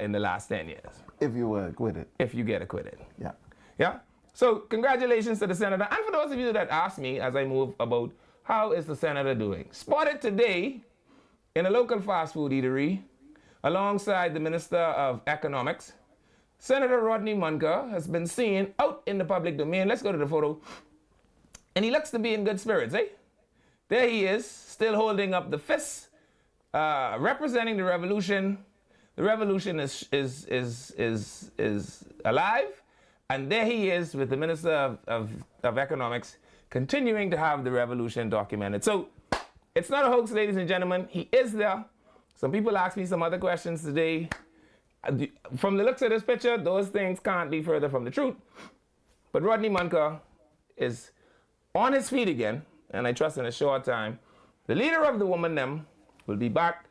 in the last 10 years. If you were acquitted. If you get acquitted. Yeah. Yeah? So congratulations to the senator. And for those of you that ask me as I move about, how is the senator doing? Spotted today in a local fast food eatery alongside the Minister of Economics, Senator Rodney Munker has been seen out in the public domain. Let's go to the photo. And he looks to be in good spirits, eh? There he is, still holding up the fist, representing the revolution. The revolution is alive. And there he is with the Minister of Economics, continuing to have the revolution documented. So it's not a hoax, ladies and gentlemen. He is there. Some people asked me some other questions today. From the looks of this picture, those things can't be further from the truth. But Rodney Munker is on his feet again, and I trust in a short time, the leader of the woman them will be back,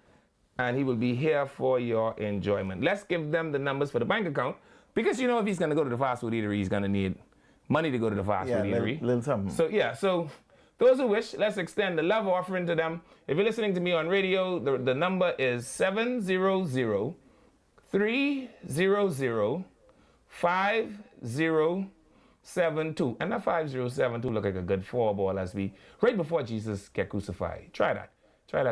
and he will be here for your enjoyment. Let's give them the numbers for the bank account, because you know if he's going to go to the fast food eatery, he's going to need money to go to the fast food eatery. Little something. So yeah, so those who wish, let's extend the love offering to them. If you're listening to me on radio, the number is 700-300-5072, and that 5072 look like a good 4-ball as we right before Jesus get crucified. Try that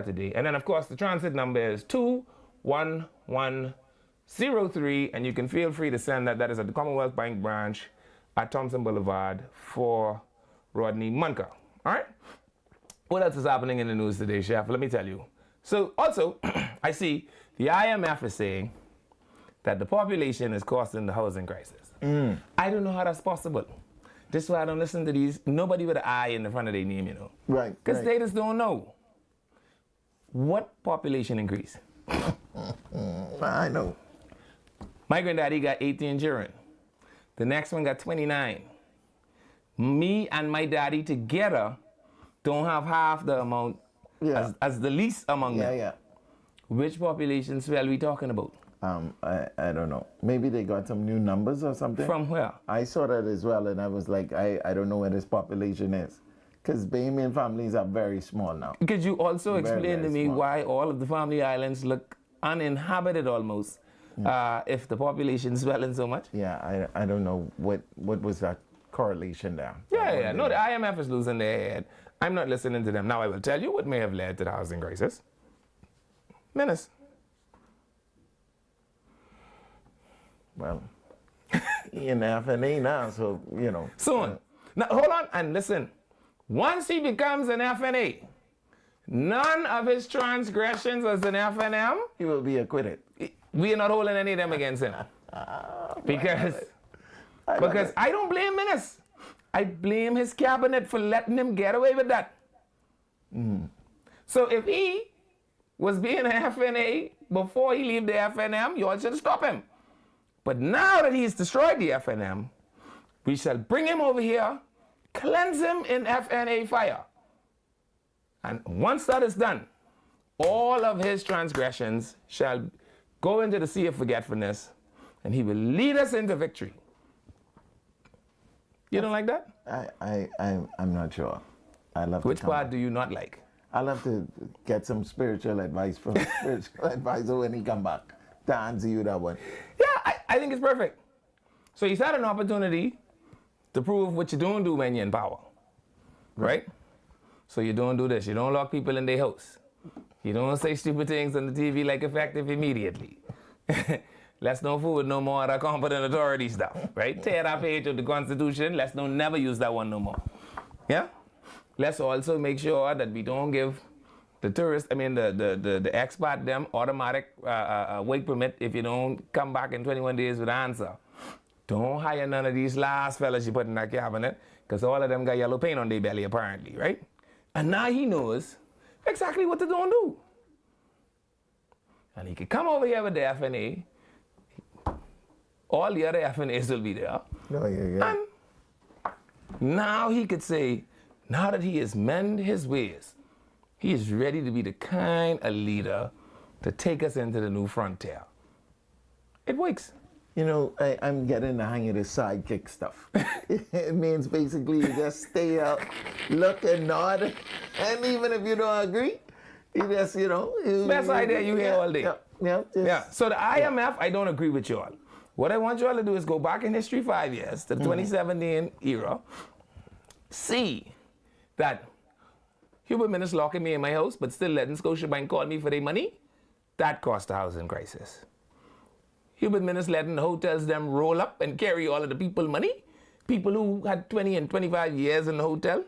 today. And then of course the transit number is 21103, and you can feel free to send that. That is at the Commonwealth Bank branch at Thompson Boulevard for Rodney Munker. All right. What else is happening in the news today, Chef? Let me tell you. So also, I see the IMF is saying that the population is causing the housing crisis. I don't know how that's possible. This is why I don't listen to these, nobody with an I in the front of their name, you know. Right. Because they just don't know. What population increase? I know. My granddaddy got 18 children. The next one got 29. Me and my daddy together don't have half the amount as the least among them. Yeah. Which population swell are we talking about? I don't know. Maybe they got some new numbers or something. From where? I saw that as well, and I was like, I don't know where this population is. Because Bahamian families are very small now. Could you also explain to me small. why all of the family islands look uninhabited almost if the population is swelling so much? Yeah, I don't know what was that correlation there. Yeah. No, the IMF is losing their head. I'm not listening to them. Now I will tell you what may have led to the housing crisis. Menace. Well, in FNA now, so, you know. Soon. Now, hold on and listen. Once he becomes an FNA, none of his transgressions as an FNM, He will be acquitted. we are not holding any of them against him. Because I don't blame Menace. I blame his cabinet for letting him get away with that. So if he was being an FNA before he leave the FNM, you all should stop him. But now that he's destroyed the FNM, we shall bring him over here, cleanse him in FNA fire. And once that is done, all of his transgressions shall go into the sea of forgetfulness, and he will lead us into victory. You don't like that? I'm not sure. I love Which part do you not like? I'll have to get some spiritual advice from a spiritual advisor when he come back to answer you that one. Yeah, I think it's perfect. So he's had an opportunity to prove what you don't do when you're in power, right? So you don't do this. You don't lock people in their house. You don't say stupid things on the TV like effective immediately. Let's not fool with no more of that competent authority stuff, right? Tear that page of the Constitution. Let's don't never use that one no more. Yeah? Let's also make sure that we don't give the tourists, the expat, them automatic work permit if you don't come back in 21 days with an answer. Don't hire none of these last fellas you put in that cabinet, because all of them got yellow paint on their belly apparently, right? And now he knows exactly what to don't do. And he can come over here with the FNA. All the other FNAs will be there. Oh, yeah. And now he could say, now that he has mended his ways, he is ready to be the kind of leader to take us into the new frontier. It works. You know, I'm getting the hang of this sidekick stuff. It means basically you just stay out, look and nod, and even if you don't agree, you just, Best idea you hear all day. Yeah. So the IMF, I don't agree with y'all. What I want y'all to do is go back in history 5 years to the 2017 era, see that Hubert Minnis locking me in my house, but still letting Scotiabank call me for their money, that caused the housing crisis. Hubert Minnis letting the hotels them roll up and carry all of the people money, people who had 20 and 25 years in the hotel,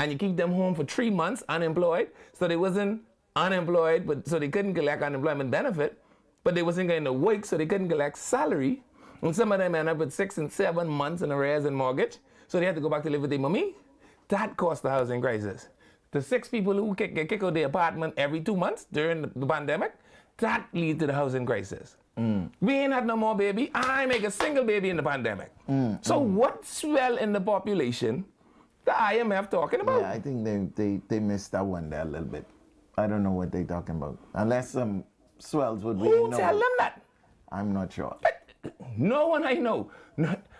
and you keep them home for 3 months unemployed, so they wasn't unemployed, but so they couldn't collect unemployment benefit, but they wasn't going to work, so they couldn't collect salary, and some of them end up with 6 and 7 months in arrears and mortgage, so they had to go back to live with their mommy. That caused the housing crisis. The 6 people who get kicked out of their apartment every 2 months during the pandemic, that lead to the housing crisis. We ain't had no more baby. I make a single baby in the pandemic. So what swell in the population the IMF talking about? Yeah, I think they missed that one there a little bit. I don't know what they're talking about. Unless some swells would really know. Who tell them that? I'm not sure. No one I know.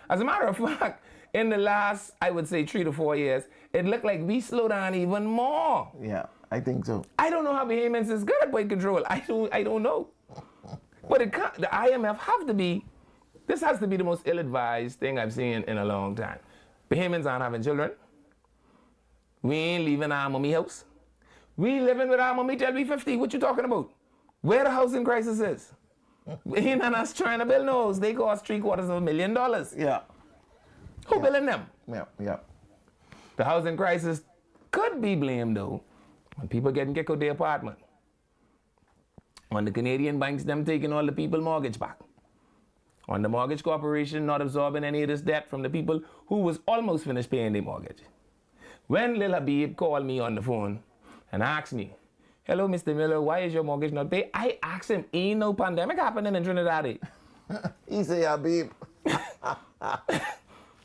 As a matter of fact, in the last, I would say 3 to 4 years, it looked like we slowed down even more. Yeah, I think so. I don't know how Bahamians is good at weight control. I don't know. But the IMF have to be, this has to be the most ill-advised thing I've seen in a long time. Bahamians aren't having children. We ain't leaving our mommy house. We living with our mommy till we 50. What you talking about? Where the housing crisis is? We ain't us trying to build no house. They cost $750,000. Yeah. Who building them? Yeah. The housing crisis could be blamed, though, on people getting kicked out of their apartment. On the Canadian banks, them taking all the people mortgage back. On the mortgage corporation not absorbing any of this debt from the people who was almost finished paying their mortgage. When Lil Habib called me on the phone and asked me, hello, Mr. Miller, why is your mortgage not paid? I asked him, ain't no pandemic happening in Trinidad. He say, Habib.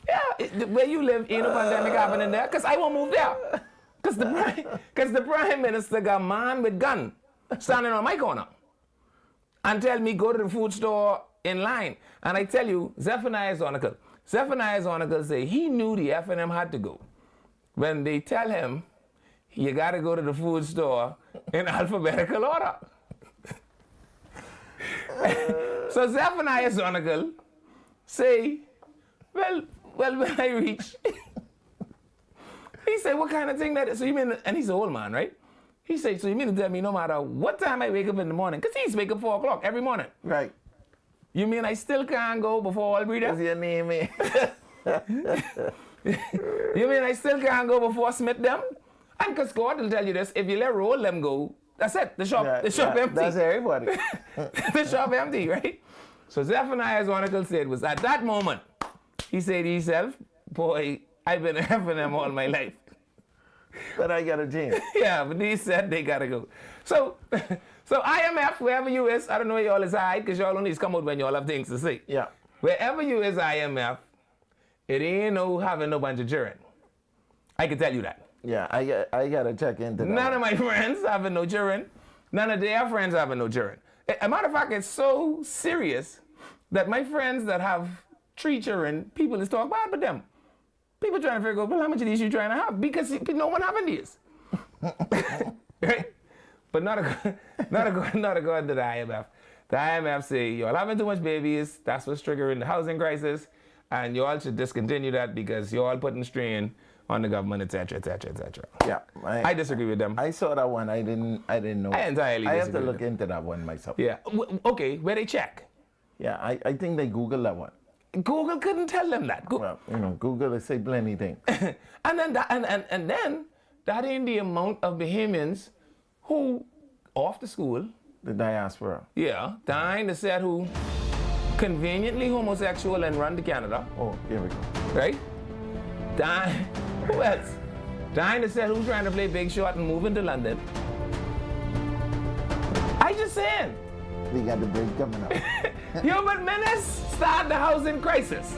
Yeah, where you live, ain't no pandemic happening there, because I won't move there. Because the Prime Minister got a man with gun standing on my corner and tell me go to the food store in line. And I tell you, Zephaniah's article say he knew the F&M had to go when they tell him you got to go to the food store in alphabetical order. So Zephaniah's article say, well, when I reach, he said, what kind of thing that is? So you mean, and he's an old man, right? He said, so you mean to tell me no matter what time I wake up in the morning, because he's wake up 4 o'clock every morning. Right. You mean I still can't go before all breeders? What's your name, man? You mean I still can't go before Smith them? And because God will tell you this, if you let roll them go, that's it. The shop empty. That's everybody. The shop empty, right? So Zephaniah's article said was at that moment, he said to himself, boy, I've been F&M all my life. But I got a change. Yeah, but he said they gotta go. So IMF, wherever you is, I don't know where y'all is hide, because y'all only come out when y'all have things to say. Yeah. Wherever you is IMF, it ain't no having no bunch of children. I can tell you that. Yeah, I gotta check into that. None of my friends having no children. None of their friends having no children. A matter of fact, it's so serious that my friends that have 3 children, people is talking bad about them. People trying to figure out, well, how much of these you trying to have? Because no one having these. Right? But not according to the IMF. The IMF say, y'all having too much babies, that's what's triggering the housing crisis, and y'all should discontinue that because y'all putting strain on the government, etc., etc., etc. Yeah. I disagree with them. I saw that one. I didn't know. I entirely I have to disagree look with them. into that one myself. Yeah. Okay, where they check? Yeah, I think they Google that one. Google couldn't tell them that. Well, Google has say plenty things. and then that ain't the amount of Bahamians who off the school. The diaspora. Yeah, dying to set who conveniently homosexual and run to Canada. Oh, here we go. Right? Dying. Who else? Dying to set who's trying to play big shot and move into London. I just saying. We got the break coming up. Human menace start the housing crisis.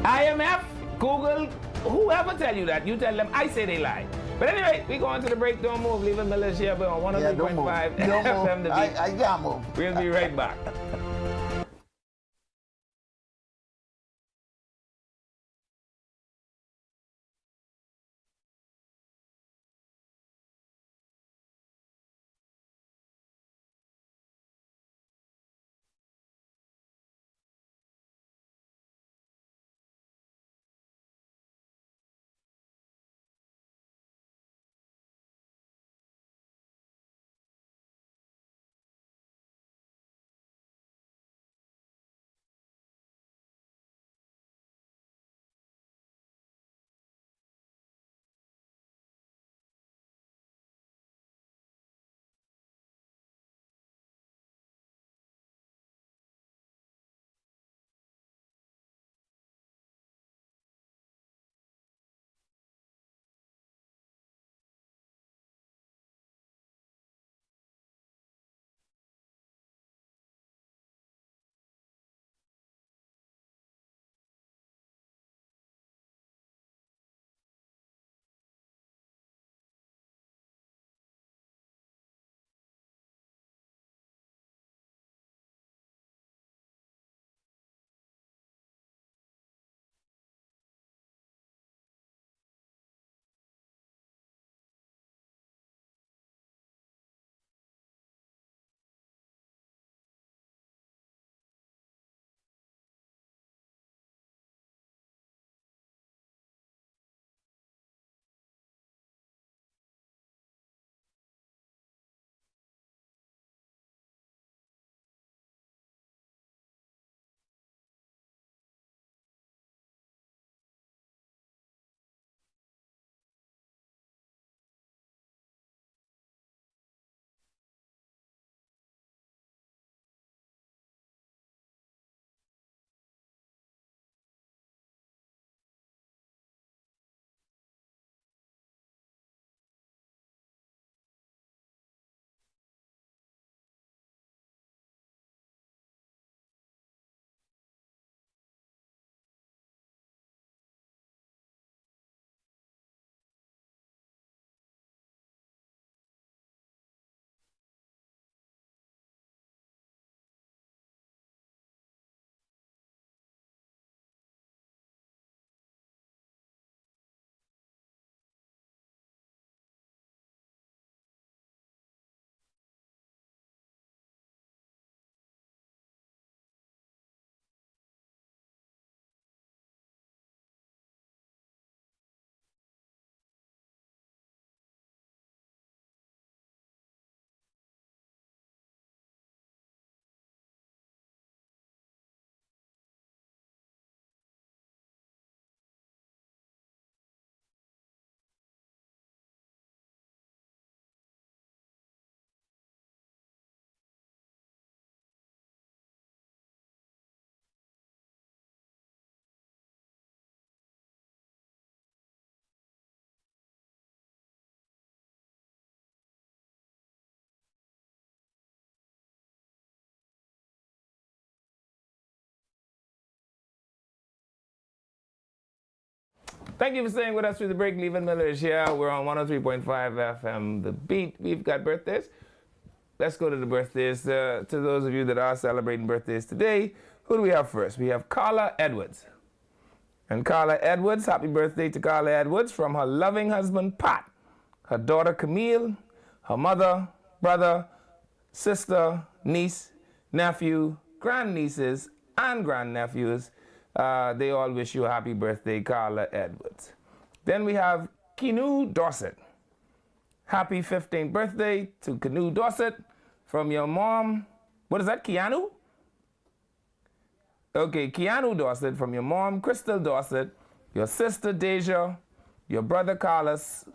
IMF, Google, whoever tell you that, you tell them I say they lie. But anyway, we go on to the break. Don't move. Leaving Miller's here on 103.5 FM. The Beat. I can't move. We'll be right back. Thank you for staying with us through the break. Leaving Miller is here. We're on 103.5 FM, The Beat. We've got birthdays. Let's go to the birthdays. To those of you that are celebrating birthdays today, who do we have first? We have Carla Edwards. And Carla Edwards, happy birthday to Carla Edwards from her loving husband, Pat, her daughter, Camille, her mother, brother, sister, niece, nephew, grandnieces, and grandnephews. They all wish you a happy birthday, Carla Edwards. Then we have Kinu Dorset. Happy 15th birthday to Kinu Dorset from your mom. What is that, Keanu? Okay, Keanu Dorset from your mom, Crystal Dorset, your sister, Deja, your brother, Carlos,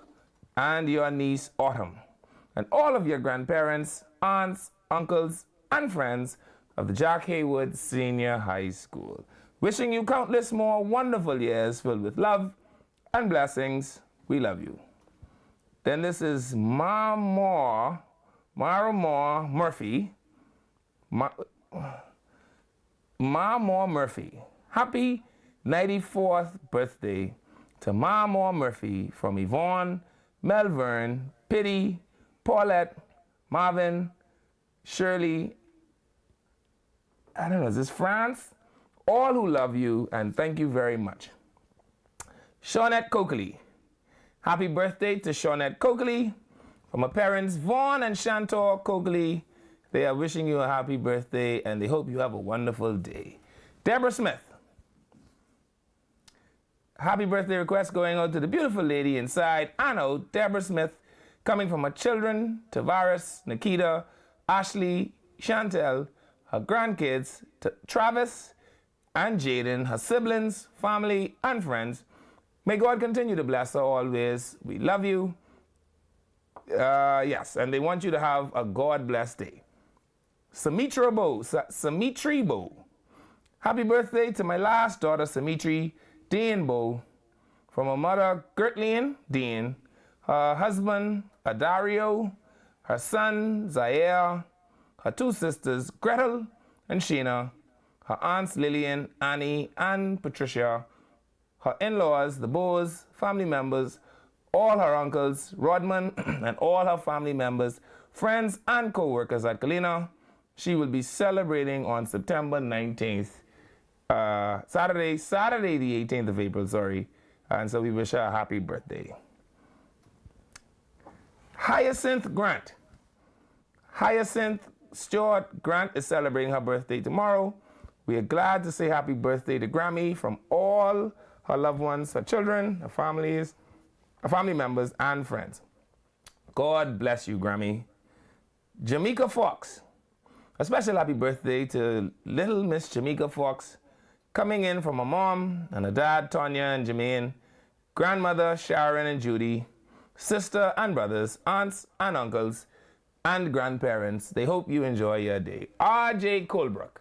and your niece, Autumn. And all of your grandparents, aunts, uncles, and friends of the Jack Haywood Senior High School. Wishing you countless more wonderful years filled with love and blessings. We love you. Then this is Mara Moore Murphy. Ma Moore Murphy. Happy 94th birthday to Ma Moore Murphy from Yvonne, Melvern, Pitty, Paulette, Marvin, Shirley, I don't know, is this France? All who love you, and thank you very much. Shawnette Coakley. Happy birthday to Shawnette Coakley from her parents, Vaughn and Chantor Coakley. They are wishing you a happy birthday, and they hope you have a wonderful day. Deborah Smith. Happy birthday request going out to the beautiful lady inside. I know, Deborah Smith, coming from her children, Tavares, Nikita, Ashley, Chantel, her grandkids, Travis and Jaden, her siblings, family, and friends. May God continue to bless her always. We love you. Yes, and they want you to have a God-blessed day. Samitri Bo. Happy birthday to my last daughter, Samitri Dean Bo, from her mother, Gertline Dean, her husband, Adario, her son, Zaire, her two sisters, Gretel and Sheena, her aunts, Lillian, Annie, and Patricia, her in-laws, the Bows, family members, all her uncles, Rodman, and all her family members, friends, and co-workers at Kalina. She will be celebrating on September 19th, Saturday the 18th of April, sorry. And so we wish her a happy birthday. Hyacinth Grant. Hyacinth Stewart Grant is celebrating her birthday tomorrow. We are glad to say happy birthday to Grammy from all her loved ones, her children, her families, her family members, and friends. God bless you, Grammy. Jamaica Fox. A special happy birthday to little Miss Jamaica Fox, coming in from her mom and her dad, Tonya and Jermaine, grandmother, Sharon and Judy, sister and brothers, aunts and uncles, and grandparents. They hope you enjoy your day. R.J. Colebrook.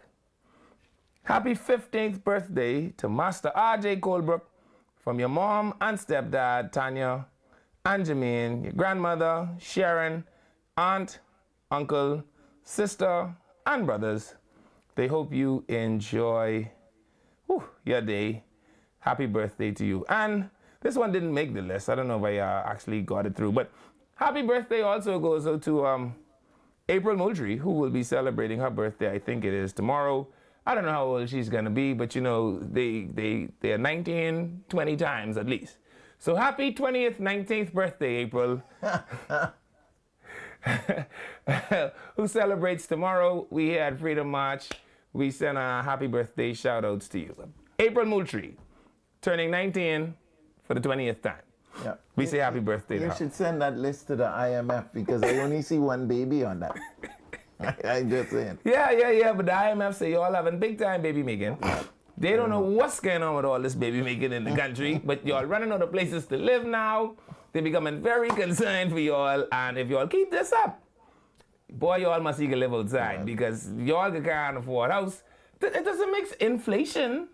Happy 15th birthday to Master R.J. Colebrook from your mom and stepdad, Tanya and Jermaine, your grandmother, Sharon, aunt, uncle, sister, and brothers. They hope you enjoy your day. Happy birthday to you. And this one didn't make the list. I don't know if I actually got it through, but happy birthday also goes out to April Moultrie, who will be celebrating her birthday, I think it is tomorrow. I don't know how old she's gonna be, but you know, they are 19, 20 times at least. So happy 20th, 19th birthday, April. Who celebrates tomorrow. We here at Freedom March, we send happy birthday shout outs to you. April Moultrie, turning 19 for the 20th time. Yeah. We say happy birthday to You her. should send that list to the IMF because I only see one baby on that. I'm just saying. Yeah, but the IMF say y'all having big time baby making. They don't know what's going on with all this baby making in the country, but y'all running out of places to live now. They're becoming very concerned for y'all, and if y'all keep this up, boy, y'all must even live outside because y'all can't afford a house. It doesn't make inflation.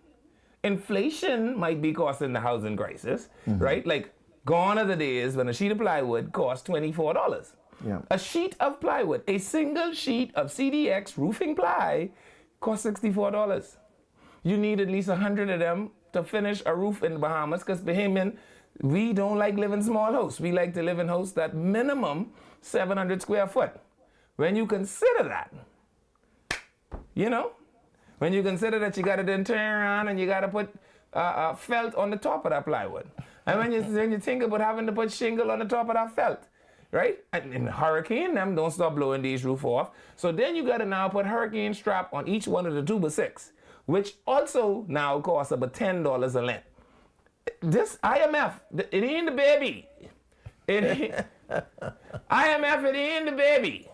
Inflation might be causing the housing crisis, right? Like, gone are the days when a sheet of plywood cost $24. Yeah. A sheet of plywood, a single sheet of CDX roofing ply costs $64. You need at least 100 of them to finish a roof in the Bahamas because Bahamian, we don't like living small house. We like to live in house that minimum 700 square foot. When you consider that, you know, when you consider that you got to then turn around and you got to put felt on the top of that plywood. And when you think about having to put shingle on the top of that felt, right? And in the hurricane, them don't stop blowing these roof off. So then you got to now put hurricane strap on each one of the 2x6, which also now costs about $10 a length. This IMF, it ain't the baby. IMF, it ain't the baby.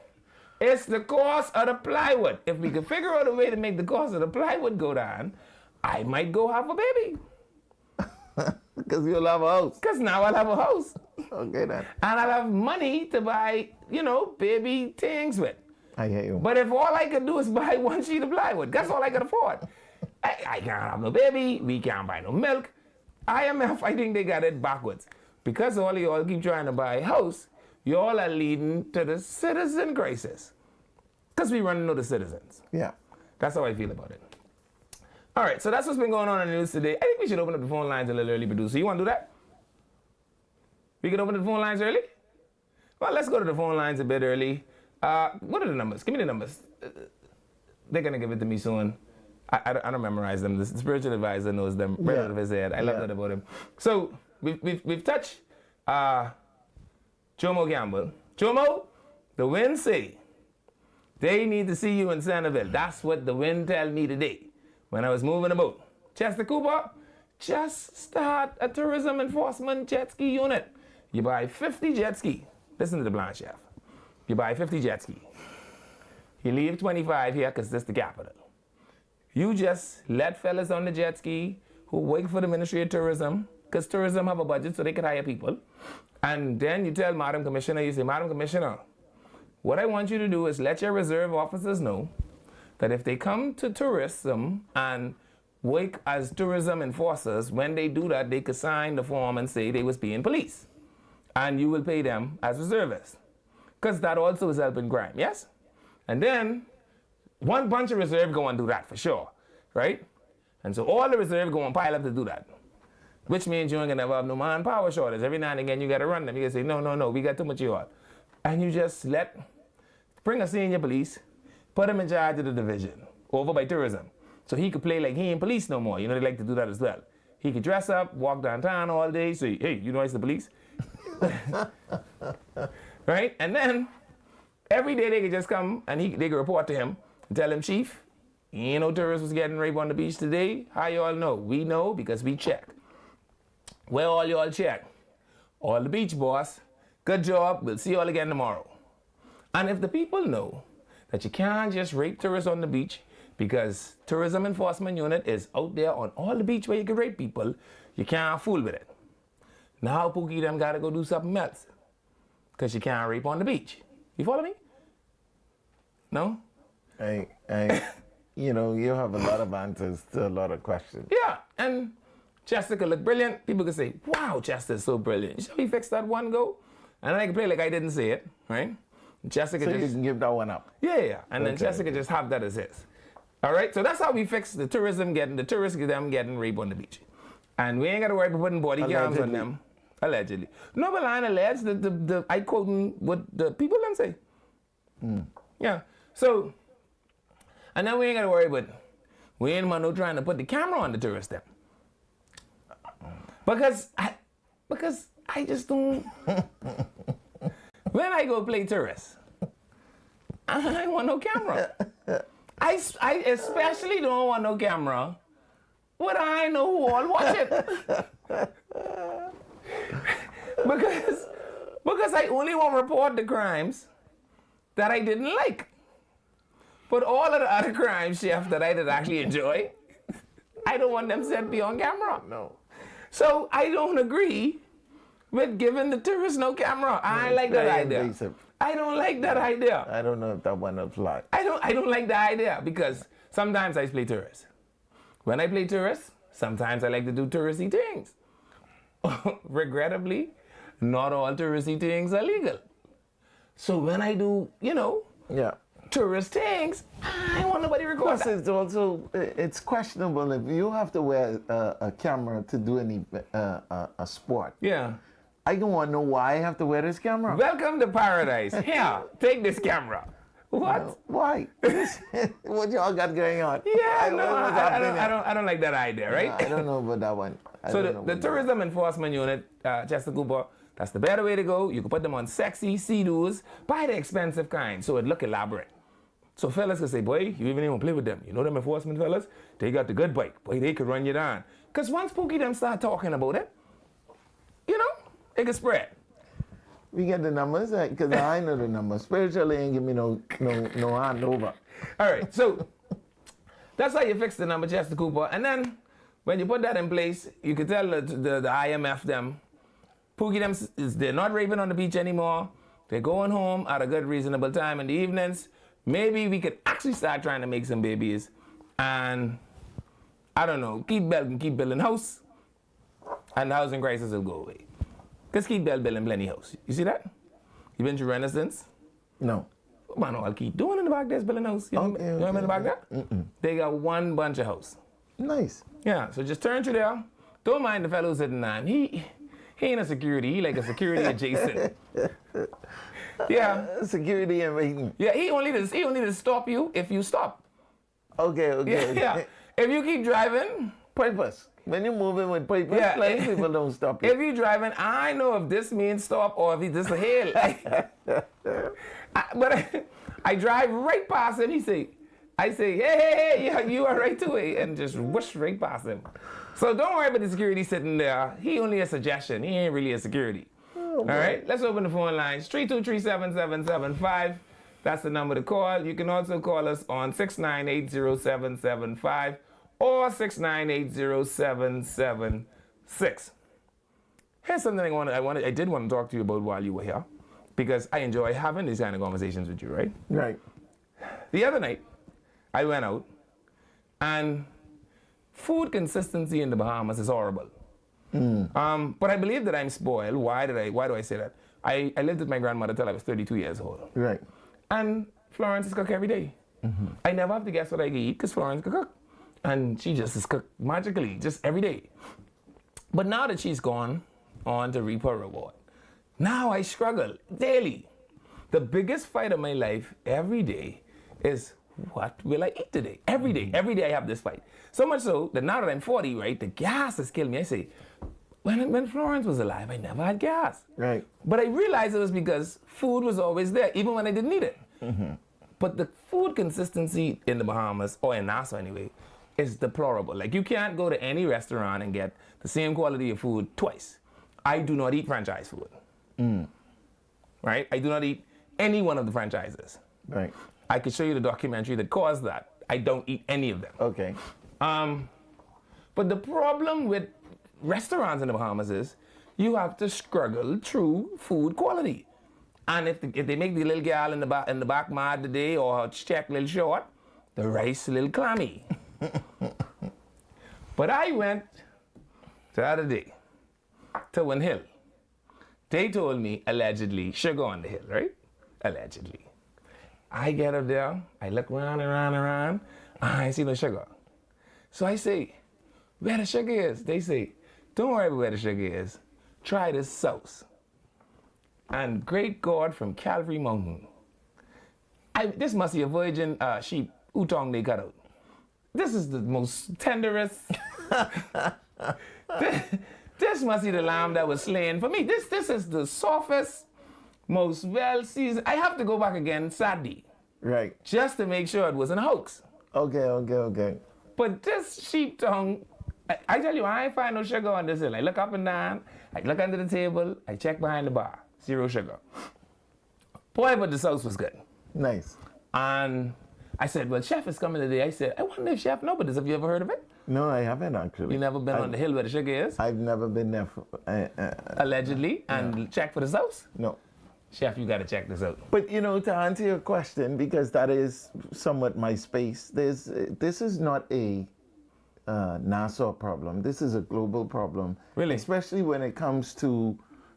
It's the cost of the plywood. If we could figure out a way to make the cost of the plywood go down, I might go have a baby. Because you'll have a house. Because now I'll have a house. Okay then. And I'll have money to buy, baby things with. I hear you. But if all I could do is buy one sheet of plywood, that's all I could afford. I can't have no baby. We can't buy no milk. IMF, I think they got it backwards. Because all you all keep trying to buy a house, you all are leading to the citizen crisis. Because we run into the citizens. Yeah. That's how I feel about it. All right, so that's what's been going on in the news today. I think we should open up the phone lines a little early, producer. You want to do that? We could open the phone lines early? Well, let's go to the phone lines a bit early. What are the numbers? Give me the numbers. They're going to give it to me soon. I don't memorize them. The spiritual advisor knows them right out of his head. I love that about him. So we've touched Jomo Gamble. Jomo, the wind say they need to see you in Centerville. That's what the wind tell me today when I was moving the boat. Chester Cooper, just start a tourism enforcement jet ski unit. You buy 50 jet ski. Listen to the blind chef. You buy 50 jet ski. You leave 25 here because this is the capital. You just let fellas on the jet ski who work for the Ministry of Tourism, because tourism have a budget so they can hire people. And then you tell Madam Commissioner, you say, Madam Commissioner, what I want you to do is let your reserve officers know that if they come to tourism and work as tourism enforcers, when they do that, they could sign the form and say they was being police. And you will pay them as reservists. Because that also is helping crime, yes? And then one bunch of reserve go and do that for sure, right? And so all the reserve go and pile up to do that. Which means you ain't gonna have no manpower shortage. Every now and again you gotta run them. You gotta say, no, we got too much of you all. And you just bring a senior police, put him in charge of the division, over by tourism. So he could play like he ain't police no more. You know, they like to do that as well. He could dress up, walk downtown all day, say, hey, you know it's the police? Right? And then every day they could just come and they could report to him and tell him, Chief, ain't no tourists was getting raped on the beach today. How y'all know? We know because we check. Where all y'all check? All the beach boss. Good job. We'll see y'all again tomorrow. And if the people know that you can't just rape tourists on the beach because tourism enforcement unit is out there on all the beach where you can rape people, you can't fool with it. Now Pookie them gotta go do something else because you can't rape on the beach. You follow me? No? You have a lot of answers to a lot of questions. Yeah, and Chester could look brilliant. People could say, wow, Chester's so brilliant. Shall we fix that one go? And then I could play like I didn't say it, right? Chester could so you can give that one up. Yeah. And then Chester could just have that as his. All right, so that's how we fix the tourists getting raped on the beach. And we ain't got to worry about putting body cams on them. Allegedly. No, but I alleged I quoting what the people them say. Yeah. So, and then we ain't got to worry about, we ain't no trying to put the camera on the tourist then. Because I just don't. When I go play tourist, I don't want no camera. I especially don't want no camera when I know who all watch it. because I only want to report the crimes that I didn't like. But all of the other crimes, Chef, that I did actually enjoy, I don't want them set me on camera. No. So I don't agree with giving the tourists no camera. I like that idea. Invasive. I don't like that idea. I don't know if that one applies. I don't like the idea because sometimes I play tourists. When I play tourists, sometimes I like to do touristy things. Regrettably, not all touristy things are legal. So when I do, tourist things, I want nobody to record Plus, that. it's also it's questionable if you have to wear a camera to do a sport. Yeah. I don't want to know why I have to wear this camera. Welcome to paradise. Here, take this camera. What? Why? What y'all got going on? Yeah, no, what's happening here? I don't like that idea, right? I don't know about that one. So the tourism enforcement unit, Chester Cooper, that's the better way to go. You can put them on sexy sea-doos, buy the expensive kind, so it look elaborate. So fellas can say, boy, you even play with them. You know them enforcement fellas? They got the good bike. Boy, they could run you down. Because once Pookie them start talking about it, you know, it can spread. We get the numbers, because I know the numbers. Spiritually ain't give me no hand over. All right, so that's how you fix the number, Chester Cooper. And then when you put that in place, you can tell the IMF them, Pookie them, they're not raving on the beach anymore. They're going home at a good, reasonable time in the evenings. Maybe we could actually start trying to make some babies. And, I don't know, keep building house, and the housing crisis will go away. Because keep building plenty house. You see that? You been to Renaissance? No. Man, I'll keep doing in the back there's building house. You know in the back there? Mm-mm. They got one bunch of house. Nice. Yeah, so just turn through there. Don't mind the fellow sitting down. He ain't a security. He like a security adjacent. Yeah. Security and waiting. Yeah, he only does stop you if you stop. Okay. Yeah. If you keep driving. Purpose. When you're moving with purpose, plenty people don't stop you. If you're driving, I know if this means stop or if this a hill. But I drive right past him. I say, hey, yeah, you are right away, and just whoosh right past him. So don't worry about the security sitting there. He only a suggestion. He ain't really a security. All right, let's open the phone lines. 323-7775. That's the number to call. You can also call us on 6980775 or 6980776. Here's something I did want to talk to you about while you were here, because I enjoy having these kind of conversations with you, right? Right. The other night, I went out, and food consistency in the Bahamas is horrible. But I believe that I'm spoiled. Why do I say that? I lived with my grandmother till I was 32 years old. Right. And Florence is cook every day. Mm-hmm. I never have to guess what I can eat because Florence can cook. And she just is cooked magically, just every day. But now that she's gone on to reap her reward, now I struggle daily. The biggest fight of my life every day is, what will I eat today? Every day I have this fight. So much so that now that I'm 40, right, the gas has killed me. I say, when Florence was alive, I never had gas. Right. But I realized it was because food was always there, even when I didn't need it. Mm-hmm. But the food consistency in the Bahamas, or in Nassau anyway, is deplorable. Like, you can't go to any restaurant and get the same quality of food twice. I do not eat franchise food. Right? I do not eat any one of the franchises. Right. I could show you the documentary that caused that. I don't eat any of them. Okay. But the problem with restaurants in the Bahamas is you have to struggle through food quality. And if they make the little gal in the back mad today, or her check a little short, the rice a little clammy. But I went the other day to one hill. They told me, allegedly, sugar on the hill, right? Allegedly. I get up there, I look around, I see no sugar. So I say, where the sugar is? They say, don't worry about where the sugar is. Try this sauce. And great God, from Calvary Mountain, this must be a virgin sheep utong they cut out. This is the most tenderest. This must be the lamb that was slain. For me, this is the softest, most well-seasoned. I have to go back again Saturday. Right. Just to make sure it wasn't a hoax. Okay. But this sheep tongue, I tell you, I ain't find no sugar on this hill. I look up and down, I look under the table, I check behind the bar. 0 sugar. Boy, but the sauce was good. Nice. And I said, well, Chef is coming today. I said, I wonder if Chef knows about this. Have you ever heard of it? No, I haven't actually. You never been on the hill where the sugar is? I've never been there. Allegedly. And check for the sauce? No. Chef, you got to check this out. But, to answer your question, because that is somewhat my space, this is not a Nassau problem. This is a global problem. Really? Especially when it comes to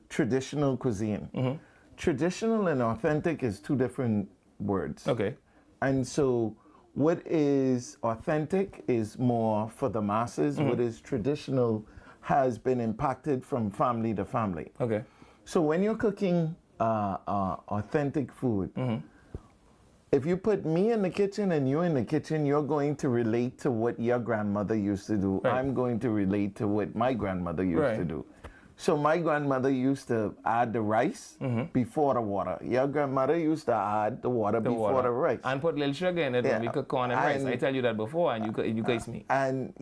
traditional cuisine. Mm-hmm. Traditional and authentic is two different words. Okay. And so what is authentic is more for the masses. Mm-hmm. What is traditional has been impacted from family to family. Okay. So when you're cooking authentic food, mm-hmm. if you put me in the kitchen and you in the kitchen, you're going to relate to what your grandmother used to do. Right. I'm going to relate to what my grandmother used Right. to do. So my grandmother used to add the rice before the water. Your grandmother used to add the water before the rice. And put little sugar in it when we Yeah. cook corn and rice. And- I tell you that before, and you guys me. And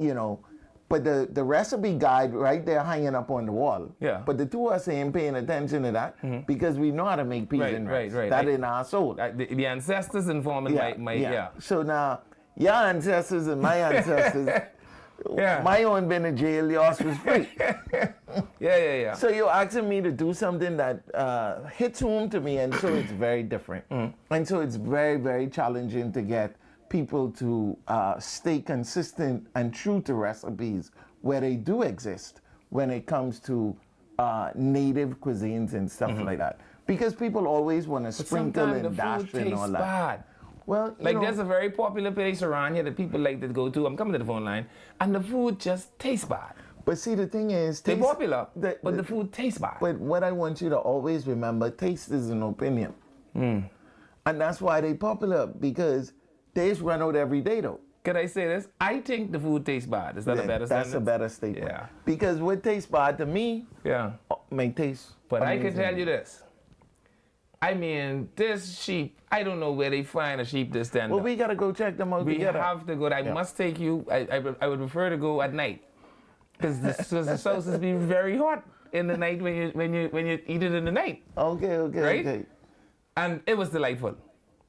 but the recipe guide right there hanging up on the wall. Yeah. But the two of us ain't paying attention to that because we know how to make peas Right, and right, rice. right. That in our soul. The ancestors informing my. So now your ancestors and my ancestors. Yeah. My own been in jail, yours was free. Yeah. So you're asking me to do something that hits home to me, and so it's very different. And so it's very, very challenging to get people to stay consistent and true to recipes where they do exist when it comes to native cuisines and stuff like that. Because people always want to sprinkle Sometimes and the dash food and tastes all that. bad. Well, Like there's a very popular place around here that people like to go to. I'm coming to the phone line, and the food just tastes bad. but see, the thing is, They're taste- popular, but the food tastes bad. But what I want you to always remember, taste is an opinion. And that's why they popular, because taste run out every day though. Can I say this? I think the food tastes bad. Is that a better That's a sentence? better statement. Yeah. Because what tastes bad to me Yeah. may taste But I can amazing. tell you this. I mean, this sheep, I don't know where they find a sheep this tender. Well, we gotta go check them out We together. have to go. I must take you. I would prefer to go at night because the sauces be very hot in the night when you eat it in the night, Okay, Right? okay. and it was delightful.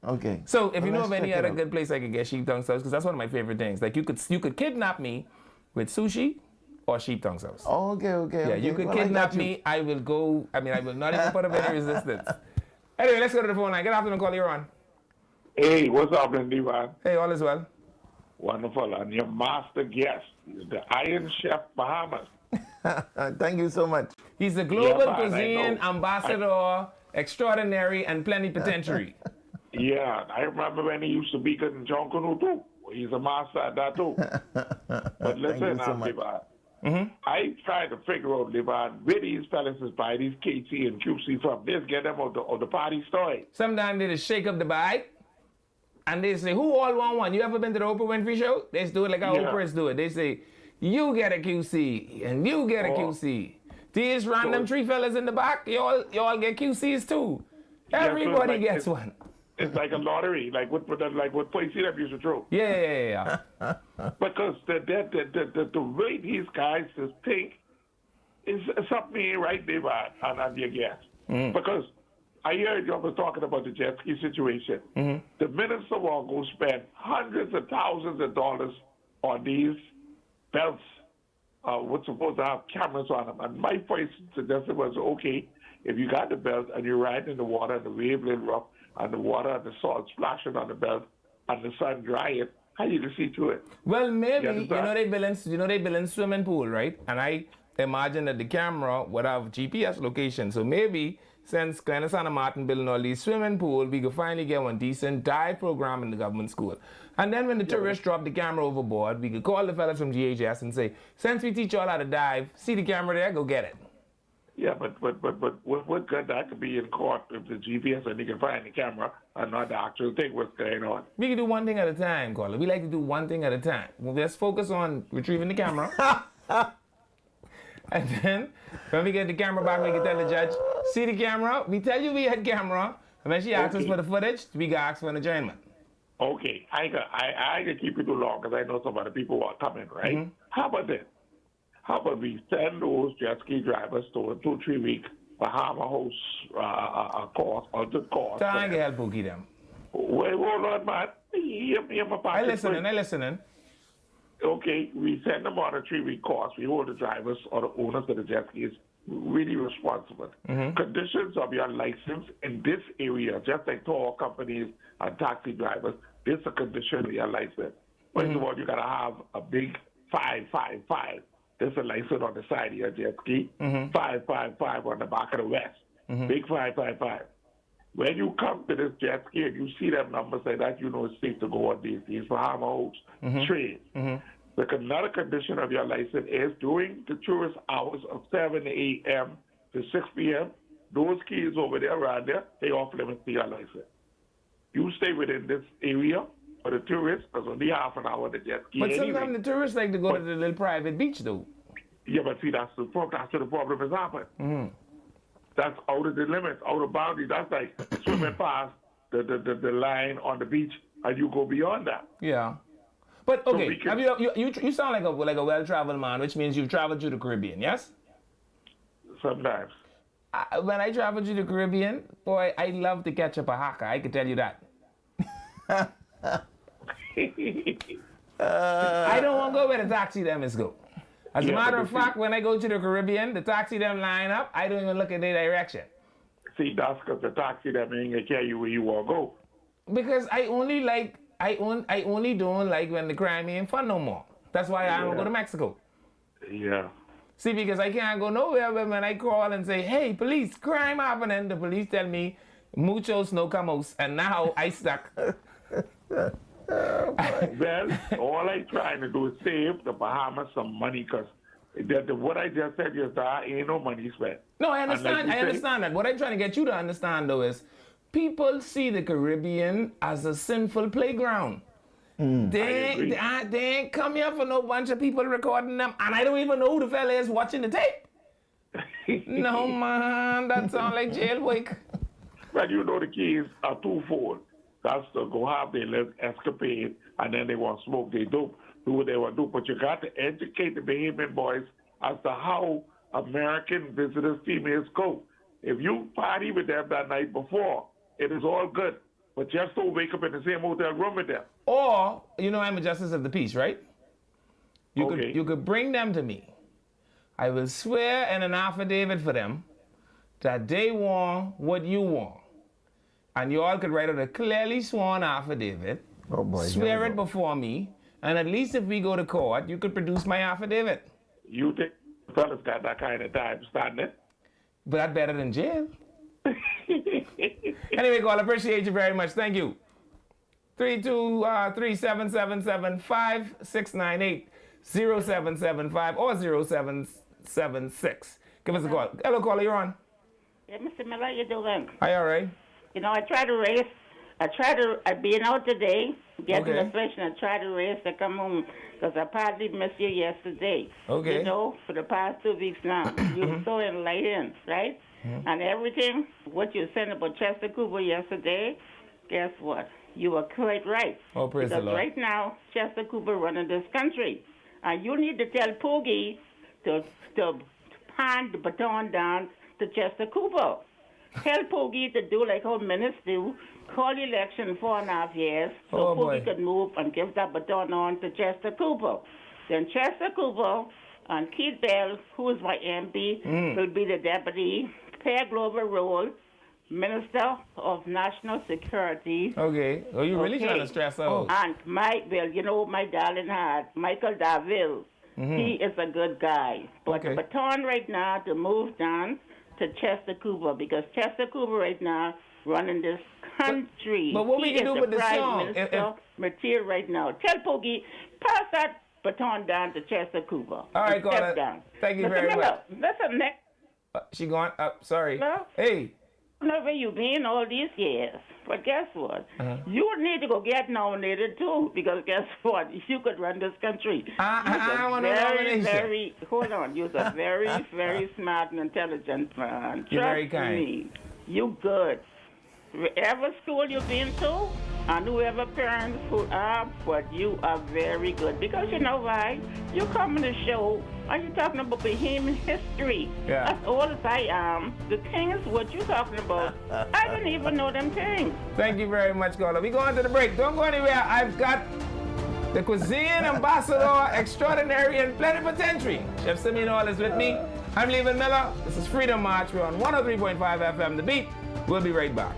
Okay. So if you know let's of any check it other out. good place I could get sheep tongue sauce, because that's one of my favorite things. Like you could kidnap me with sushi or sheep tongue sauce. Okay. Yeah, you could Well, I kidnap got you. me. I will go. I mean, I will not even put up any resistance. Anyway, let's go to the phone line. Good afternoon, caller. You're on. Hey, what's up, Divan? Hey, all is well. Wonderful. And your master guest is the Iron Chef Bahamas. Thank you so much. He's the global man, I cuisine know. ambassador extraordinary and plenipotentiary. Yeah, I remember when he used to be in John Canoe too. He's a master at that too. But listen, you so much. Divan. I try to figure out, Divan, where these fellas is buy these KC and QC from. Let's get them out the party story. Sometimes they just shake up the bag and they say, who all want one? You ever been to the Oprah Winfrey show? They just do it like how Yeah. Oprah's do it. They say, you get a QC and you get a Oh. QC. These random three fellas in the back, you all get QCs too. so Everybody like gets it's- one. It's like a lottery, like what Place them used to throw. Yeah. Because the way these guys just think is something ain't right there, man, and your guess. Because I heard you was talking about the jet ski situation. The minister will go spend hundreds of thousands of dollars on these belts, what's supposed to have cameras on them. And my first suggestion was, okay, if you got the belt and you're riding in the water and the wave little rough, and the water and the salt splashing on the belt, and the sun dry it, how you can see through it? Well, maybe, You you understand? know they build in swimming pool, right? And I imagine that the camera would have GPS location. So maybe since Glen Santa Martin building all these swimming pool, we could finally get one decent dive program in the government school. And then when the tourists drop the camera overboard, we could call the fellas from GHS and say, since we teach y'all how to dive, see the camera there, go get it. Yeah, but what good that could be in court if the GPS and you can find the camera and not the actual thing what's going on? We can do one thing at a time, caller. We like to do one thing at a time. Well, let's focus on retrieving the camera. And then when we get the camera back, we can tell the judge, see the camera? We tell you we had camera. And when she asks us Okay. for the footage, we can ask for an adjournment. Okay, I can keep it too long because I know some other people are coming, right? How about this? How about we send those jet ski drivers to a 2-3 week Bahama house course or the course? So I can help Pookie them. Wait, hold on, man. Hear my I pocket listening. free. Okay, we send them on a 3-week course. We hold the drivers or the owners of the jet skis really responsible. Conditions of your license in this area, just like tour companies and taxi drivers, this is a condition of your license. First of all, you got to have a big 555. There's a license on the side of your jet ski, 555 on the back of the vest, big 555. When you come to this jet ski and you see them numbers like that, you know it's safe to go on these Bahama trains. Another condition of your license is during the tourist hours of 7 a.m. to 6 p.m., those skis over there around there, they off limits to your license. you stay within this area for the tourists, because only half an hour to jet ski But anyway. sometimes the tourists like to go to the little private beach, though. Yeah, but see, that's the problem. That's where the problem is happening. Mm-hmm. That's out of the limits, out of boundaries. That's like swimming past the line on the beach, and you go beyond that. Yeah. But okay, we can- have you sound like a well-traveled man, which means you've traveled to the Caribbean, yes? Sometimes. When I travel to the Caribbean, boy, I love to catch up a haka. I can tell you that. I don't want to go where the taxi them is go. As a matter of fact, when I go to the Caribbean, the taxi them line up. I don't even look in their direction. See, that's because the taxi them ain't gonna carry you where you want to go. Because I only don't like when the crime ain't fun no more. That's why I don't go to Mexico. Yeah. See, because I can't go nowhere when I call and say, hey, police, crime happening. The police tell me, muchos no camos, and now I stuck. Well, all I trying to do is save the Bahamas some money, because what I just said is that ain't no money spent. No, I understand. And like I understand that. What I'm trying to get you to understand, though, is people see the Caribbean as a sinful playground. They ain't come here for no bunch of people recording them, and I don't even know who the fella is watching the tape. No, man, that sounds like jail work. Well, you know the keys are twofold. That's to go have their little escapade, and then they want to smoke their dope, do what they want to do. But you got to educate the Bahamian boys as to how American visitors females go. If you party with them that night before, it is all good. But just don't wake up in the same hotel room with them. Or, I'm a justice of the peace, right? You could bring them to me. I will swear in an affidavit for them that they want what you want. And you all could write out a clearly sworn affidavit, swear it before me, and at least if we go to court, you could produce my affidavit. You think fellas got that kind of time standing? But that's better than jail. Anyway, Cole, I appreciate you very much. Thank you. 323-777-5698, 0775 or 0776. Give us a call. Hello, caller, you're on. Yeah, Mr. Miller, you doing? Hi, all right. I've been out today, getting Okay. the fish, and I tried to race to come home, because I partly missed you yesterday. Okay. For the past 2 weeks now. You were so enlightened, right? And everything, what you said about Chester Cooper yesterday, guess what? You were quite right. Oh, praise the Because Lord. right now, Chester Cooper running this country. And you need to tell Poogie to hand the baton down to Chester Cooper. Tell Poogie to do like how ministers do, call election 4.5 years, so Oh, Poogie boy. could move and give that baton on to Chester Cooper. Then Chester Cooper and Keith Bell, who is my MP, will be the deputy. Pay Glover Role, Minister of National Security. Okay. Oh, you really Okay. trying to stress out. And my darling heart, Michael Daville, he is a good guy. But Okay. the baton right now to move down to Chester Cooper, because Chester Cooper right now running this country. But what we He can is do the with the Prime song, Minister material right now. Tell Poogie, pass that baton down to Chester Cooper. All right, And step caller. down. Thank you Mr. very Miller, much. Listen, next. She gone up. Sorry. Hello? Hey. I don't know where you've been all these years, but guess what? You need to go get nominated too, because guess what? You could run this country. I want no nomination. Hold on. You're a very, very smart and intelligent man. You're very Trust kind. me. You good. Wherever school you've been to, and whoever parents who are, but you are very good. Because you know why? You come on the show, and you're talking about Bahamian history. Yeah. That's all as I am. The thing is what you're talking about. I didn't even know them things. Thank you very much, caller. We going to the break. Don't go anywhere. I've got the cuisine ambassador extraordinary and plenipotentiary. Chef Simeon is with me. I'm Leland Miller. This is Freedom March. We're on 103.5 FM, The Beat. We'll be right back.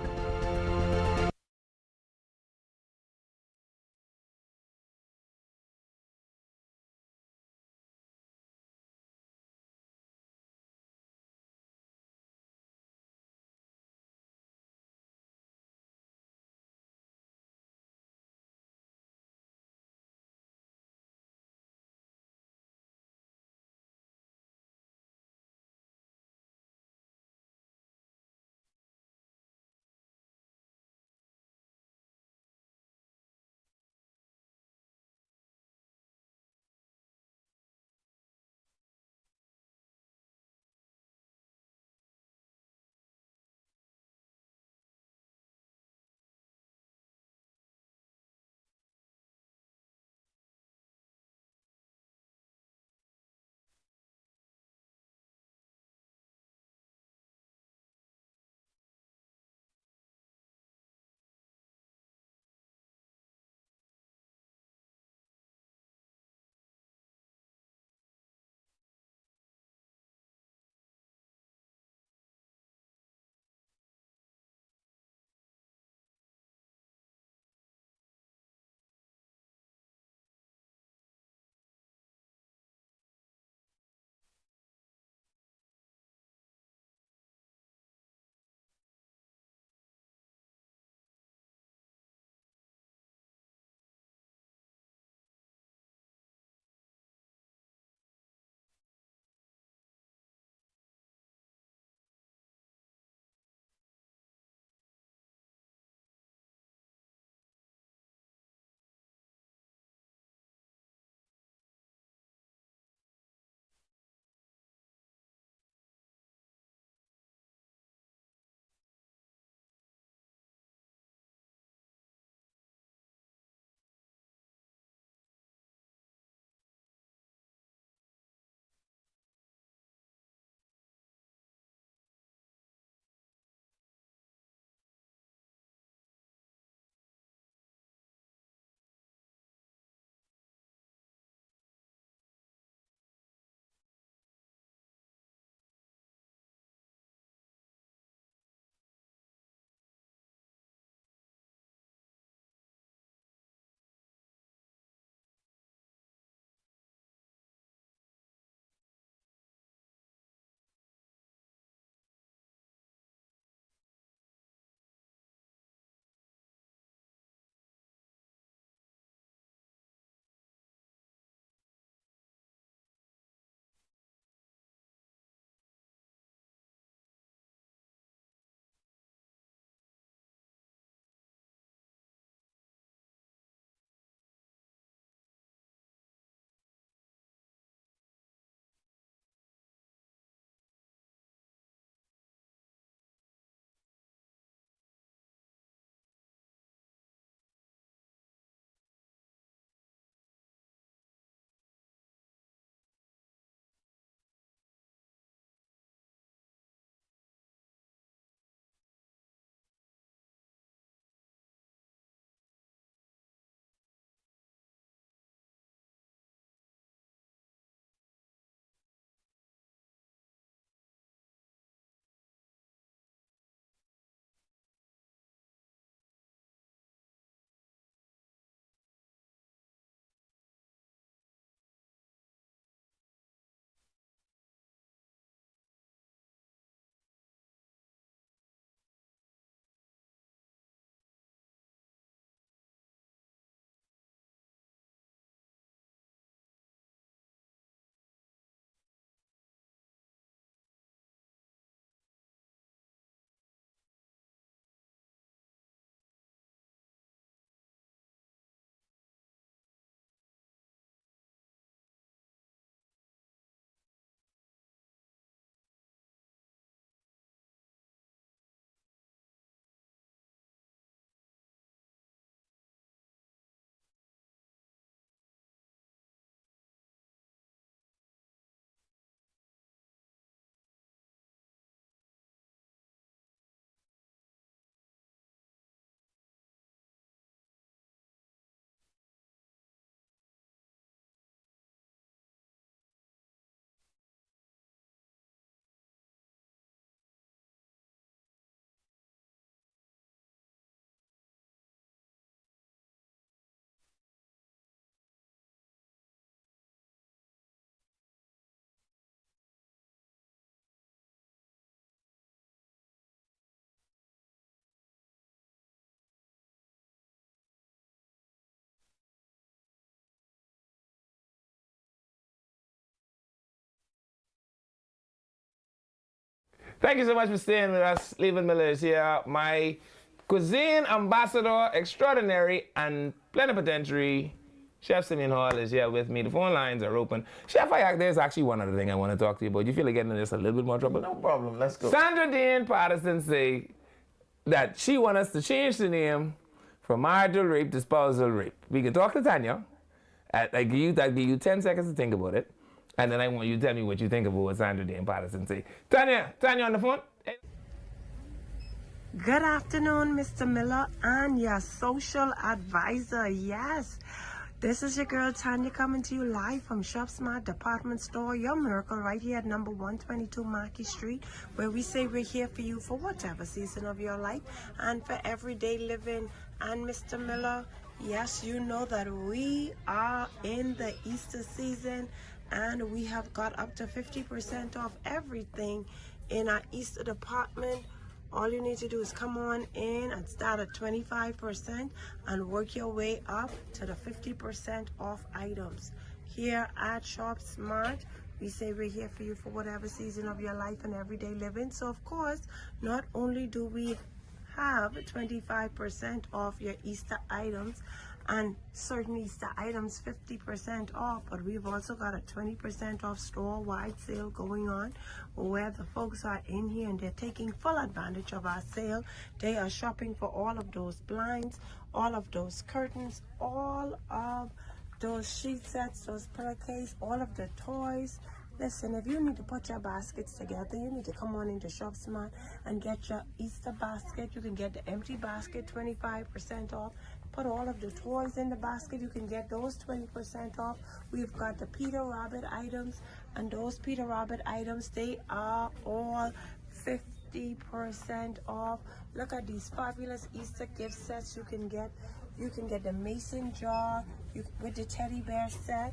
Thank you so much for staying with us. Leland Miller is here, my cuisine ambassador extraordinary and plenipotentiary. Chef Simeon Hall is here with me. The phone lines are open. Chef, there's actually one other thing I want to talk to you about. You feel like getting in this a little bit more trouble? No problem. Let's go. Sandra Dean Patterson say that she wants us to change the name from marital rape to spousal rape. We can talk to Tanya. I give you 10 seconds to think about it. And then I want you to tell me what you think about what Sandra Dean Patterson say. Tanya on the phone? Good afternoon, Mr. Miller and your social advisor. Yes, this is your girl Tanya coming to you live from Shop Smart Department Store, your miracle, right here at number 122 Marquis Street, where we say we're here for you for whatever season of your life and for everyday living. And Mr. Miller, yes, you know that we are in the Easter season and we have got up to 50% off everything in our Easter department. All you need to do is come on in and start at 25% and work your way up to the 50% off items. Here at Shop Smart, we say we're here for you for whatever season of your life and everyday living. So of course, not only do we have 25% off your Easter items and certain Easter items 50% off, but we've also got a 20% off store-wide sale going on where the folks are in here and they're taking full advantage of our sale. They are shopping for all of those blinds, all of those curtains, all of those sheet sets, those pillowcases, all of the toys. Listen, if you need to put your baskets together, you need to come on into Shop Smart and get your Easter basket. You can get the empty basket 25% off. Put all of the toys in the basket. You can get those 20% off. We've got the Peter Rabbit items, and those Peter Rabbit items, they are all 50% off. Look at these fabulous Easter gift sets you can get. You can get the mason jar with the teddy bear set.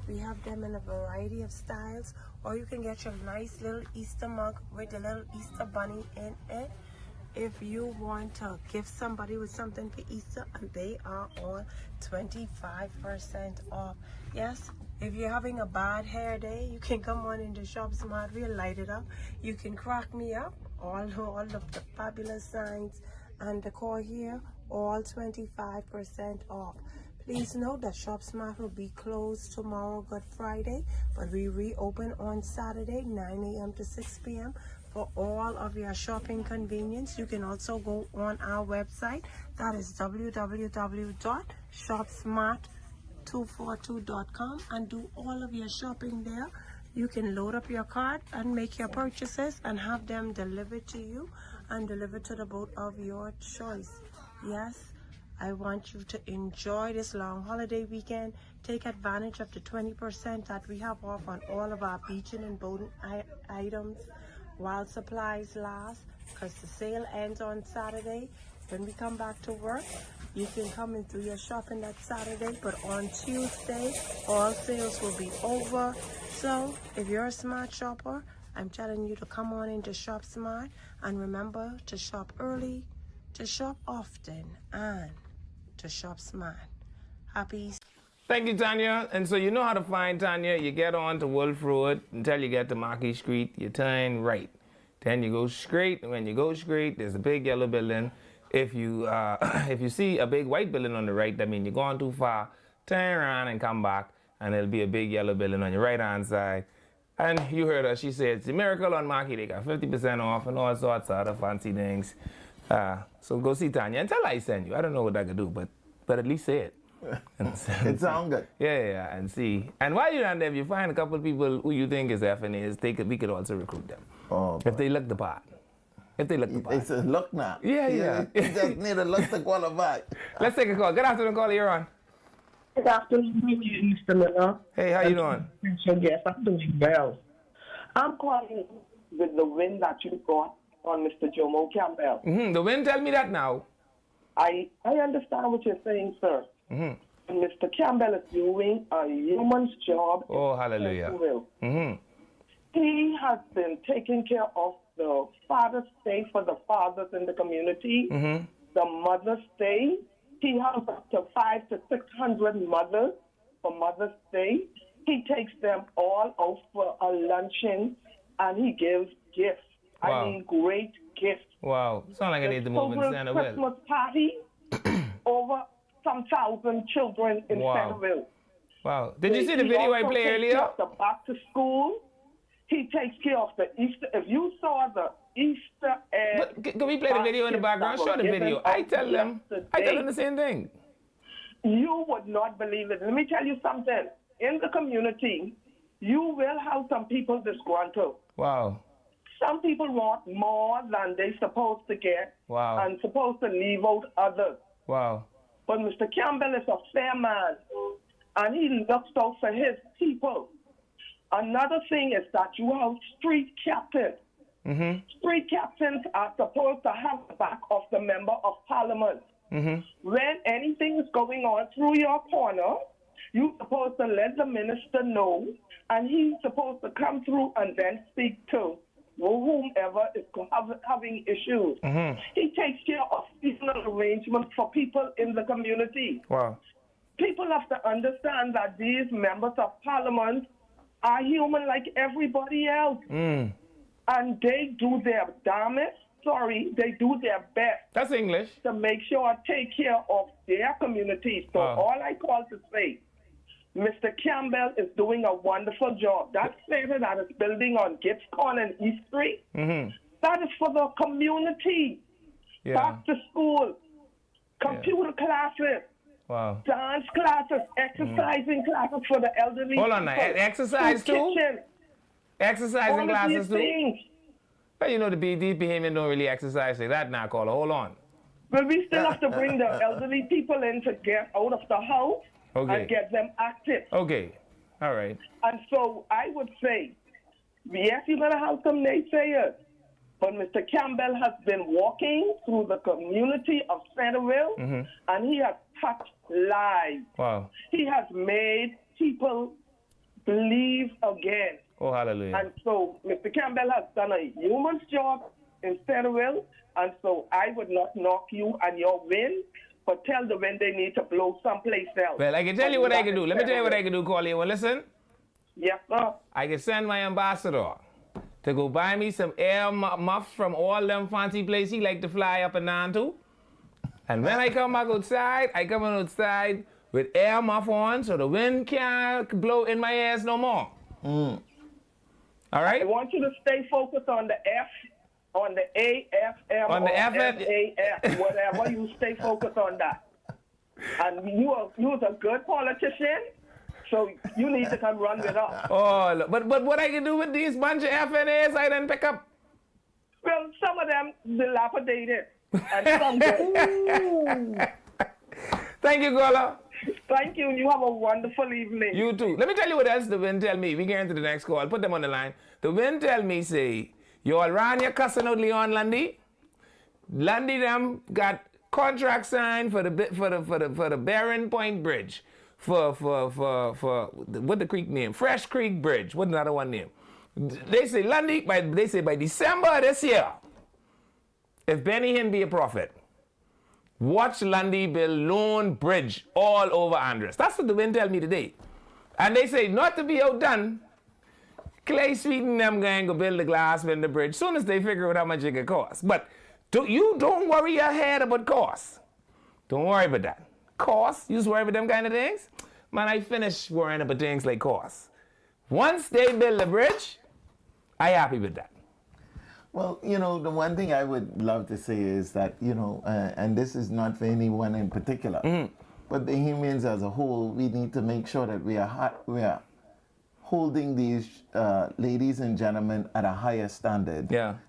We have them in a variety of styles, or you can get your nice little Easter mug with the little Easter bunny in it. If you want to gift somebody with something for Easter, and they are all 25% off. Yes, if you're having a bad hair day, you can come on into Shop Smart. We'll light it up. You can crack me up. All of the fabulous signs and decor here, all 25% off. Please note that Shop Smart will be closed tomorrow, Good Friday, but we reopen on Saturday, 9 a.m. to 6 p.m. for all of your shopping convenience. You can also go on our website. That is www.shopsmart242.com and do all of your shopping there. You can load up your cart and make your purchases and have them delivered to you and delivered to the boat of your choice. Yes, I want you to enjoy this long holiday weekend. Take advantage of the 20% that we have off on all of our beaching and boating items while supplies last, because the sale ends on Saturday. When we come back to work, you can come and do your shopping that Saturday, but on Tuesday, all sales will be over. So if you're a smart shopper, I'm telling you to come on into Shop Smart, and remember to shop early, to shop often, and to shop smart. Happy Easter. Thank you, Tanya. And so you know how to find Tanya. You get on to Wolf Road until you get to Marquis Street. You turn right. Then you go straight. And when you go straight, there's a big yellow building. If you see a big white building on the right, that means you're going too far. Turn around and come back, and there'll be a big yellow building on your right-hand side. And you heard her. She said, it's a miracle on Marquis. They got 50% off and all sorts of other fancy things. So go see Tanya and tell her I send you. I don't know what I could do, but at least say it. It sounds good. Yeah, and see. And while you're down there, if you find a couple of people who you think is FNAs, we could also recruit them. Oh, if they look the part. If they look the part. It's a look now. Yeah. You just need a look to qualify. Let's take a call. Good afternoon, caller. You're on. Good afternoon, Mr. Miller. Hey, how you doing? Yes, I'm doing well. I'm calling with the win that you got on Mr. Jomo Campbell. The win, tell me that now. I understand what you're saying, sir. Mr. Campbell is doing a human's job. Oh, hallelujah. He has been taking care of the Father's Day for the fathers in the community, the Mother's Day. He has up to 500 to 600 mothers for Mother's Day. He takes them all out for a luncheon, and he gives gifts. Wow. I mean, great gifts. Wow. Sound like I need to move in Children's Centerville. Christmas party, over some 1,000 children in Wow. Centerville. Wow. Did you see the video I also played takes earlier? care of the back to school. He takes care of the Easter. If you saw the Easter egg, But can we play the video in the background? Show the video. I tell them the same thing. You would not believe it. Let me tell you something. In the community, you will have some people disgruntled. Wow. Some people want more than they're supposed to get Wow. and supposed to leave out others. Wow. But Mr. Campbell is a fair man, and he looks out for his people. Another thing is that you have street captains. Mm-hmm. Street captains are supposed to have the back of the member of parliament. Mm-hmm. When anything is going on through your corner, you're supposed to let the minister know, and he's supposed to come through and then speak to whomever is having issues. Mm-hmm. He takes care of seasonal arrangements for people in the community. Wow. People have to understand that these members of parliament are human like everybody else. Mm. And they do their they do their best. That's English. To make sure I take care of their community. So all I call to say, Mr. Campbell is doing a wonderful job. That center that is building on Gibbs Corner and East Street, that is for the community. Yeah. Back to school, computer classes, Wow. dance classes, exercising classes for the elderly. Hold on now. people, Exercise too? kitchen, Exercising all of classes these too? things. Well, you know, these behemoths don't really exercise like that now, caller. Hold on. But we still have to bring the elderly people in to get out of the house and get them active. Okay. All right. And so I would say, yes, you're going to have some naysayers, but Mr. Campbell has been walking through the community of Centerville, and he has touched lives. Wow. He has made people believe again. Oh, hallelujah. And so Mr. Campbell has done a human's job in Centerville, and so I would not knock you and your win, but tell the wind they need to blow someplace else. Well, I can tell you what I can do. Let me tell you what I can do, Corley. Well, listen. Yes, sir. I can send my ambassador to go buy me some air muffs from all them fancy places he like to fly up and down to. And when I come back outside, I come outside with air muff on so the wind can't blow in my ears no more. All right? I want you to stay focused on the F, on the AFM, On the or FF. FAF, whatever. You stay focused on that. And you're a good politician, so you need to come run with us. Oh, look, but what I can do with these bunch of FNAs I didn't pick up? Well, some of them dilapidated, and some good. Thank you, Gola. Thank you. You have a wonderful evening. You too. Let me tell you what else the wind tell me. We get into the next call. Put them on the line. The wind tell me, say, you all ran your cussing out Leon Lundy. Lundy them got contract signed for the Barron Point Bridge. For what the creek name? Fresh Creek Bridge. What another one name? They say Lundy, by December this year, if Benny Hinn be a prophet, watch Lundy build Lone Bridge all over Andres. That's what the wind tell me today. And they say not to be outdone, Clay Sweet and them going to build the glass in the bridge soon as they figure out how much it could cost. But don't worry your head about cost. Don't worry about that. Cost, you just worry about them kind of things? Man, I finish worrying about things like cost. Once they build the bridge, I happy with that. Well, you know, the one thing I would love to say is that, you know, and this is not for anyone in particular, but the humans as a whole, we need to make sure that we are holding these ladies and gentlemen at a higher standard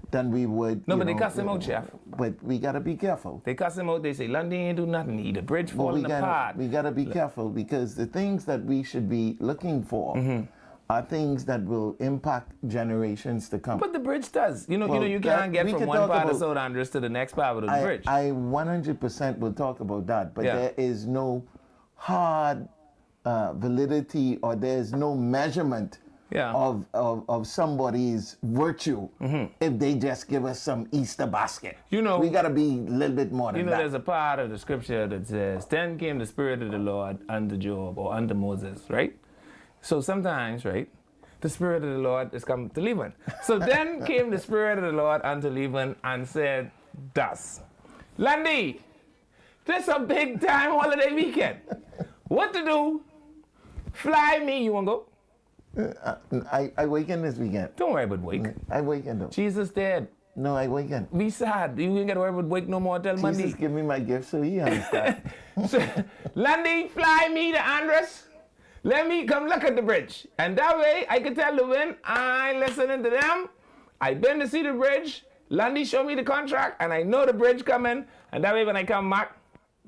than we would. No, but they cuss them out, Chef. But we got to be careful. They cuss them out. They say, Lundy ain't do nothing. He the bridge falling apart. We got to be careful because the things that we should be looking for are things that will impact generations to come. But the bridge does. You can't get from one part of South Andres to the next part of the bridge. I 100% will talk about that, but there is no hard validity or there's no measurement of somebody's virtue if they just give us some Easter basket. You know, we got to be a little bit more than that. There's a part of the scripture that says, then came the Spirit of the Lord unto Job or unto Moses, right? So sometimes, right, the Spirit of the Lord is come to Lebanon. So then came the Spirit of the Lord unto Lebanon and said, thus, Landy, this a big time holiday weekend. What to do? Fly me. You want to go? I weekend this weekend. Don't worry about wake. I weekend though. Jesus dead. No, I weekend. Be sad. You ain't got to worry about wake no more till Monday. Jesus give me my gift so he understand. So, Landy, fly me to Andres. Let me come look at the bridge. And that way I can tell the wind, I ain't listening to them. I been to see the bridge. Landy show me the contract and I know the bridge coming. And that way when I come back,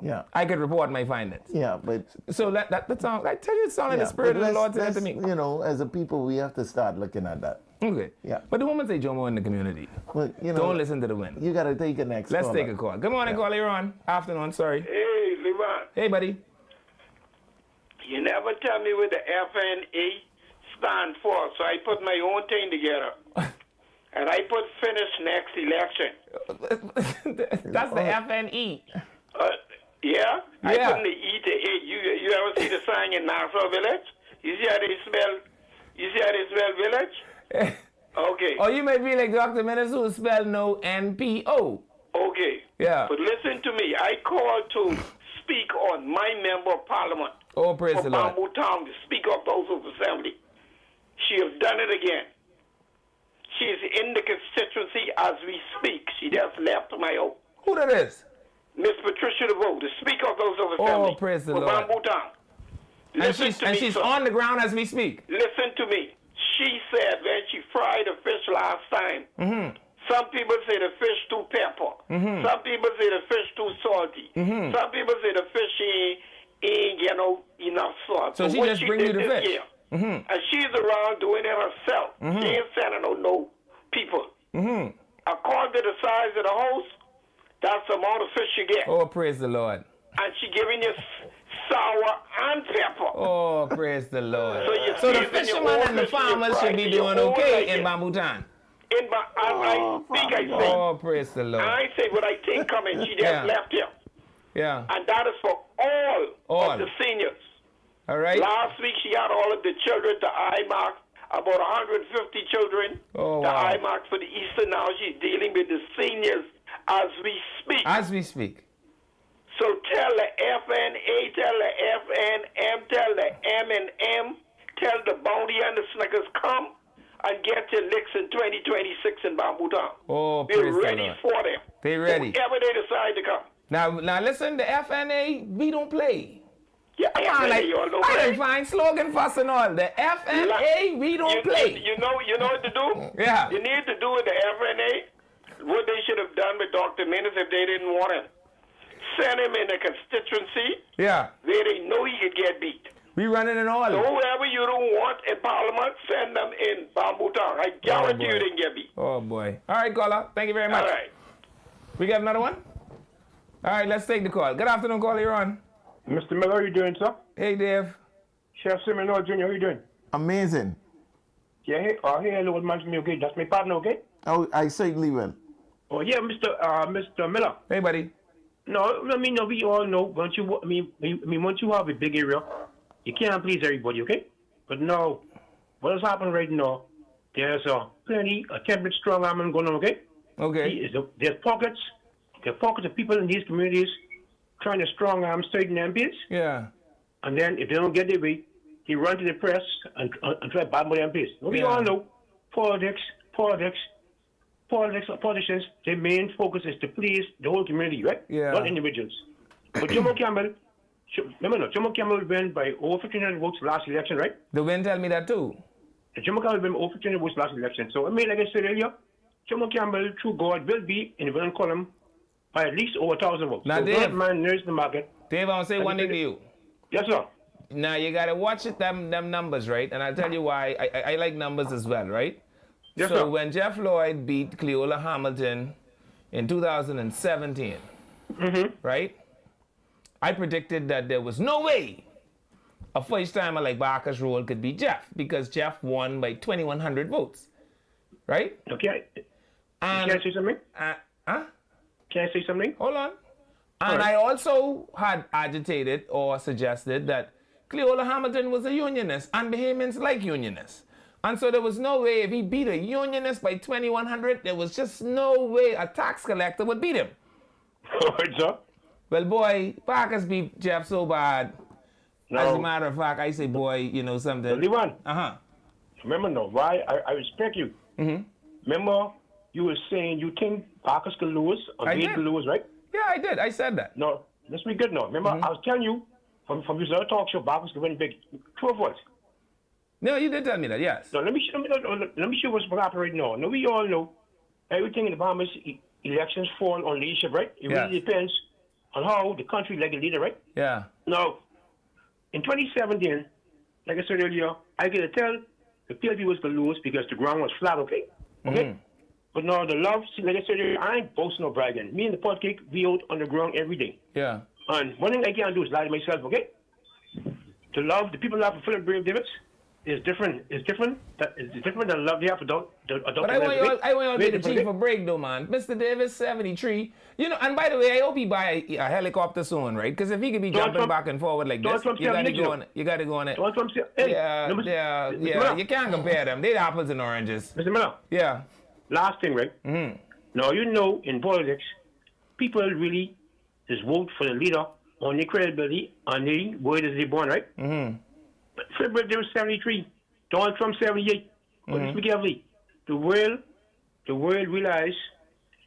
Yeah. I could report my findings. Yeah, but So that sounds, I tell you, it sounds like yeah, the Spirit but of the Lord let's- said to me. You know, as a people, we have to start looking at that. Okay. Yeah. But the woman say Jomo in the community. Well, you know, Don't listen to the wind. You got to take a next. Let's caller. take a call. Good morning, caller. You're on. Afternoon, sorry. Hey, Levan, Hey, buddy. you never tell me what the FNA stand for, so I put my own thing together. And I put finish next election. That's the FNE. Yeah? I Yeah. put the E to A. You ever see the sign in Nassau Village? You see how they spell village? Okay. Oh, you may be like Dr. Menace who spell no NPO. Okay. Yeah. But listen to me. I called to speak on my member of parliament Oh, praise for the Lord. Bamboo Town to speak up the House of Assembly. She has done it again. She is in the constituency as we speak. She just left my home. Who that is? Miss Patricia DeVoe, the Speaker of the House of Assembly. praise the for Lord. Bamboo Town. And Listen she's, to and me, she's sir. on the ground as we speak. Listen to me. She said when she fried the fish last time, some people say the fish too pepper. Some people say the fish too salty. Some people say the fish ain't enough salt. So she what just bring you did the this fish. year, and she's around doing it herself. She ain't sending no people. According to the size of the house, that's the amount of fish you get. Oh, praise the Lord. And she giving you sour and pepper. Oh, praise the Lord. So you So the season your fishermen own and the fish, you farmers fry should be it, you doing hold okay like in it. Bamboo Town. As I speak, I say. Oh, praise the Lord. I say what I think coming. She just Yeah. left here. Yeah. And that is for all of the seniors. All right. Last week, she had all of the children to IMAX, about 150 children Oh, to wow. IMAX for the Easter. Now she's dealing with the seniors as we speak. As we speak. So tell the FNA, tell the FNM, tell the M&M, tell the Bounty and the Snickers, come and get your licks in 2026 in Bamboo Town. Oh, We're praise the ready Lord. for them. They ready. Whoever they decide to come. Now listen, the FNA, we don't play. Yeah, Come on, FNA, like, you all know I that. didn't find slogan fuss and all. The FNA, we don't play. You know what to do? Yeah. You need to do with the FNA what they should have done with Dr. Menace if they didn't want him. Send him in a constituency Yeah. where they know he could get beat. We running in all. So whoever you don't want in Parliament, send them in Bamboo Town. I guarantee boy. you they can get beat. Oh, boy. All right, caller. Thank you very much. All right. We got another one? All right, let's take the call. Good afternoon, caller. You're on. Mr. Miller, how you doing, sir? Hey, Dave. Chef Simeon, Jr., how you doing? Amazing. Yeah, hey, hello, old man, me, okay? That's my partner, okay? Oh, I certainly will. Oh, yeah, Mr. Miller. Hey, buddy. No, I mean, no, we all know, once you have a big area, you can't please everybody, okay? But no, what has happened right now, there's plenty, a temperate strong arm going on, okay? Okay. There's pockets of people in these communities trying to strong arm certain MPs, Yeah. and then if they don't get their way, he run to the press and try to badmouth MPs. We Yeah. all know politicians, their main focus is to please the whole community, right? Yeah. Not individuals. But Jomo Campbell won by over 1,500 votes last election, right? The wind tell me that too. Jomo Campbell won over 1,500 votes last election. So, I mean, like I said earlier, Jomo Campbell, through God, will be in the winning column by at least over 1,000 votes. Now, so Dave. that man knows the market. Dave, I want to say one thing to you. Yes, sir. Now, you got to watch it, them numbers, right? And I'll tell you why. I like numbers as well, right? Yes, so sir. when Jeff Lloyd beat Cleola Hamilton in 2017, right? I predicted that there was no way a first-timer like Barker's Roll could beat Jeff because Jeff won by 2,100 votes, right? Okay. And, Can I say something? Can I say something? Hold on. And Right. I also had agitated or suggested that Cleola Hamilton was a unionist and Bahamians like unionists. And so there was no way if he beat a unionist by 2,100, there was just no way a tax collector would beat him. Sir? Well, boy, Parker's beat Jeff so bad. No. As a matter of fact, I say, boy, you know something. Only one. Uh-huh. Remember, no, why I respect you. Mm-hmm. Remember, you were saying you think Parker's could lose, or Dave could lose, right? Yeah, I did. I said that. No, let's be good now. Remember, I was telling you from this other talk show, Parker's could win big. True or false? No, you did tell me that, yes. No, let me show what's happening right now. Now, we all know everything in the Bahamas elections fall on leadership, right? It really depends on how the country like a leader, right? Yeah. Now, in 2017, like I said earlier, I could tell the PLP was going to lose because the ground was flat, okay? Okay? But now the love, see, like I said earlier, I ain't boasting or bragging. Me and the pot cake, we out on the ground every day. Yeah. And one thing I can't do is lie to myself, okay? The love, the people love for Philip Brave Davis is different. It's different. It's different than the love they have for adult. But I want you to be the chief of break, though, man. Mr. Davis, 73. You know, and by the way, I hope he buy a helicopter soon, right? Because if he could be jumping back and forward like this, you got to go on it. You got to go on it. Yeah. You can't compare them. They're apples and oranges. Mr. Miller. Yeah. Last thing, right? Now, you know, in politics, people really just vote for the leader on their credibility, on the word as they're born, right? But February, there was 73. Donald Trump, 78. But let's be careful. The world realized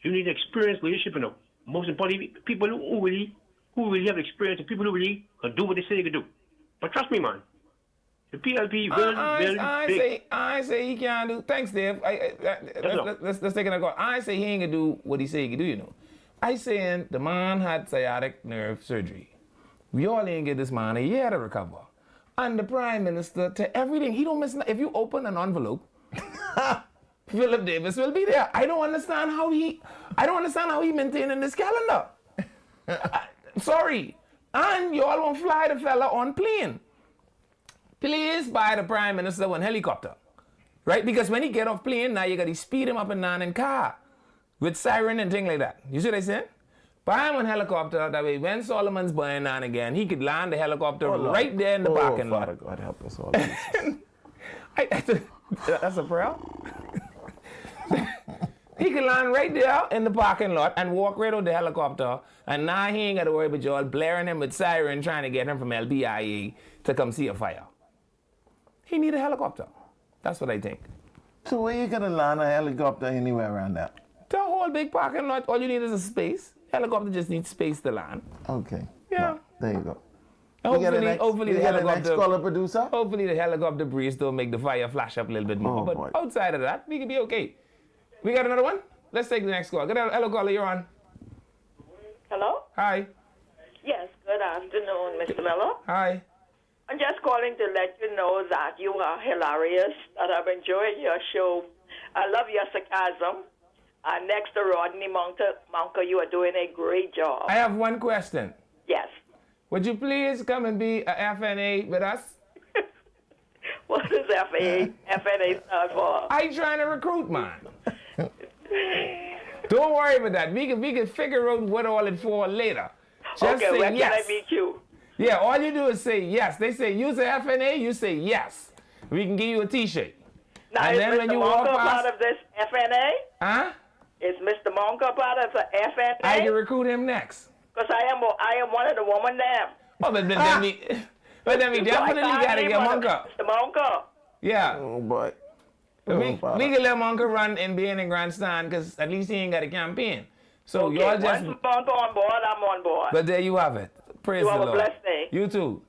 you need experienced leadership, you know. Most importantly, people who really have experience, and people who really can do what they say they can do. But trust me, man, the PLP will I say he can't do. Thanks, Dave. Let's take it a go. I say he ain't gonna do what he say he can do, you know. I saying the man had sciatic nerve surgery. We all ain't get this man a year to recover. And the Prime Minister, to everything, he don't miss. If you open an envelope, Philip Davis will be there. I don't understand how he maintaining this calendar. Sorry. And you all won't fly the fella on plane. Please buy the Prime Minister one helicopter. Right? Because when he get off plane, now you got to speed him up and down in car. With siren and things like that. You see what I said? Buy him one helicopter, that way when Solomon's burning on again, he could land the helicopter right there in the parking lot. Father God help us all. That's a prayer? He could land right there in the parking lot and walk right over the helicopter, and now he ain't got to worry about y'all blaring him with siren trying to get him from LBIA to come see a fire. He need a helicopter. That's what I think. So where you gonna land a helicopter anywhere around that? The whole big parking lot, all you need is a space. Helicopter just needs space to land. Okay. Yeah. Well, there you go. Hopefully the helicopter. Caller producer? Hopefully the helicopter breeze don't make the fire flash up a little bit more. But outside of that, we could be okay. We got another one? Let's take the next call. Hello, caller, you're on. Hello? Hi. Yes, good afternoon, Mr. Miller. Hi. I'm just calling to let you know that you are hilarious, that I've enjoyed your show. I love your sarcasm. Next to Rodney Monka, you are doing a great job. I have one question. Yes. Would you please come and be a FNA with us? What does FNA stand for? I trying to recruit, man. Don't worry about that. We can figure out what all it's for later. Just okay, say where yes. can I meet you? Yeah, all you do is say yes. They say use the FNA, you say yes. We can give you a T-shirt. Now, and is then Mr. when you Monka walk past, part of this FNA? Huh? Is Mr. Monka part of the FNA? I can recruit him next. Because I am one of the women there. Oh, but then we definitely got to get Monka. Mr. Monka. Yeah. Oh, boy. We can let Monka run in being in grandstand because at least he ain't got a campaign. So okay, y'all just... Once Monka on board, I'm on board. But there you have it. Praise the Lord. You have a blessed day. You too.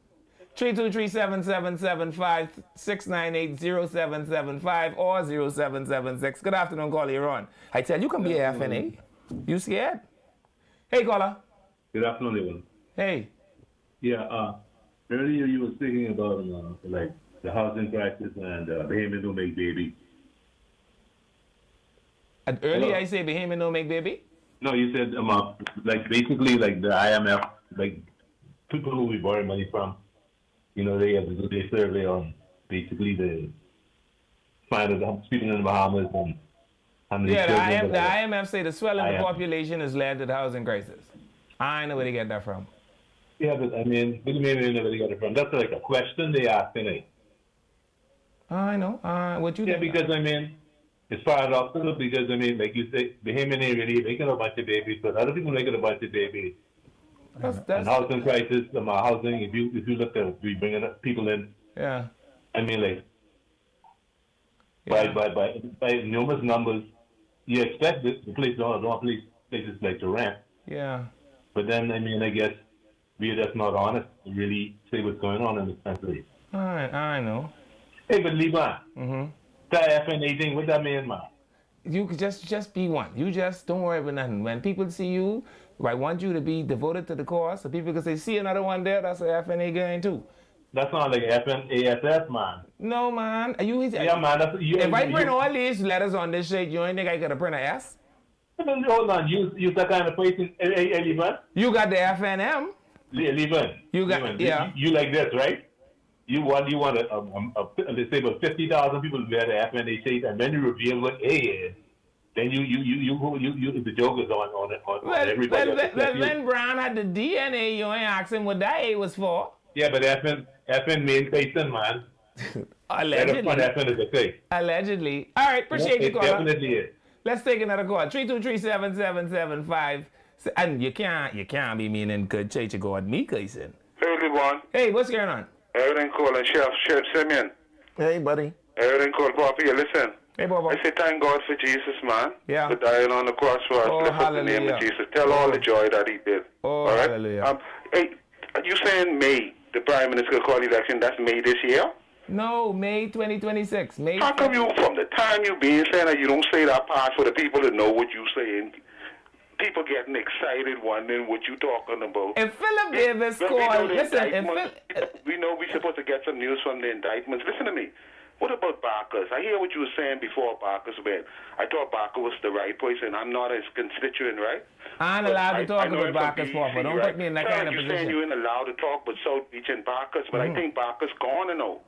323-7775, 698-0775 or 0776. Good afternoon, caller. You're on. I tell you, can be a FNA. You scared? Hey, caller. Good afternoon, everyone. Hey. Yeah, earlier you were speaking about like the housing crisis and Bahamian don't make baby. And earlier I say Bahamian don't make baby? No, you said like basically like the IMF, like people who we borrow money from, you know, they have to do their survey on basically the find out people in the Bahamas and how many children. The IMF say the swelling of the population has led to the housing crisis. I know where they get that from. Yeah, but I mean, what do you mean they know where they got it from? That's like a question they ask, innit? I know. What you Yeah, think? because I mean, it's paradoxical because I mean, like you say, Bahamian ain't really making a bunch of babies, but other people making a bunch of babies. And housing prices, housing. If you look at we bringing up people in. Yeah. I mean, like by numerous numbers, you expect this the place don't places like to rent. Yeah. But then I mean, I guess we're just not honest to really say what's going on in this country. I know. Hey, but Levi, that FNA thing, what that mean, man? You could just be one. You just don't worry about nothing. When people see you, I want you to be devoted to the cause. So people can say, see another one there, that's a FNA going too. That's not like FNASS, man. No, man. Yeah, man. If I print all these letters on this shit, you ain't think I could have print an S? Hold on. You that kind of person, Levi? You got the FNM. Levi. You got, yeah. You like this, right? You want let's say about 50,000 people wear the FNA shade, and then you reveal what A is. Then you the joke is on everybody. Well, when Brown had the DNA, you ain't asking what that A was for. Yeah, but FN main patient, man. Allegedly. FN is a thing. Allegedly. All right, appreciate you, caller. It definitely is. Let's take another call. 323-7775. And you can't be meaning good church God me, Kaisen. Hey, everyone. Hey, what's going on? Everything cool and Chef Simeon. Hey, buddy. Everything cool, Papa. You listen. Hey, Papa. I say thank God for Jesus, man. Yeah. For dying on the cross for us. Oh, Lift up the name of Jesus. Tell all the joy that he did. Oh, all right? hallelujah. Hey, are you saying May, the Prime Minister call election, that's May this year? No, May 2026. How come you, from the time you being saying that, you don't say that part for the people to know what you saying? People getting excited, wondering what you talking about. If Philip Davis called, listen, we know we're supposed to get some news from the indictments. Listen to me. What about Barkers? I hear what you were saying before Barkers went. I thought Barker was the right person. I'm not his constituent, right? I'm allowed to talk about Barkers, Papa. Don't put me in that kind of you're position. Saying you ain't allowed to talk about South Beach and Barkers, but I think Barkers gone to know.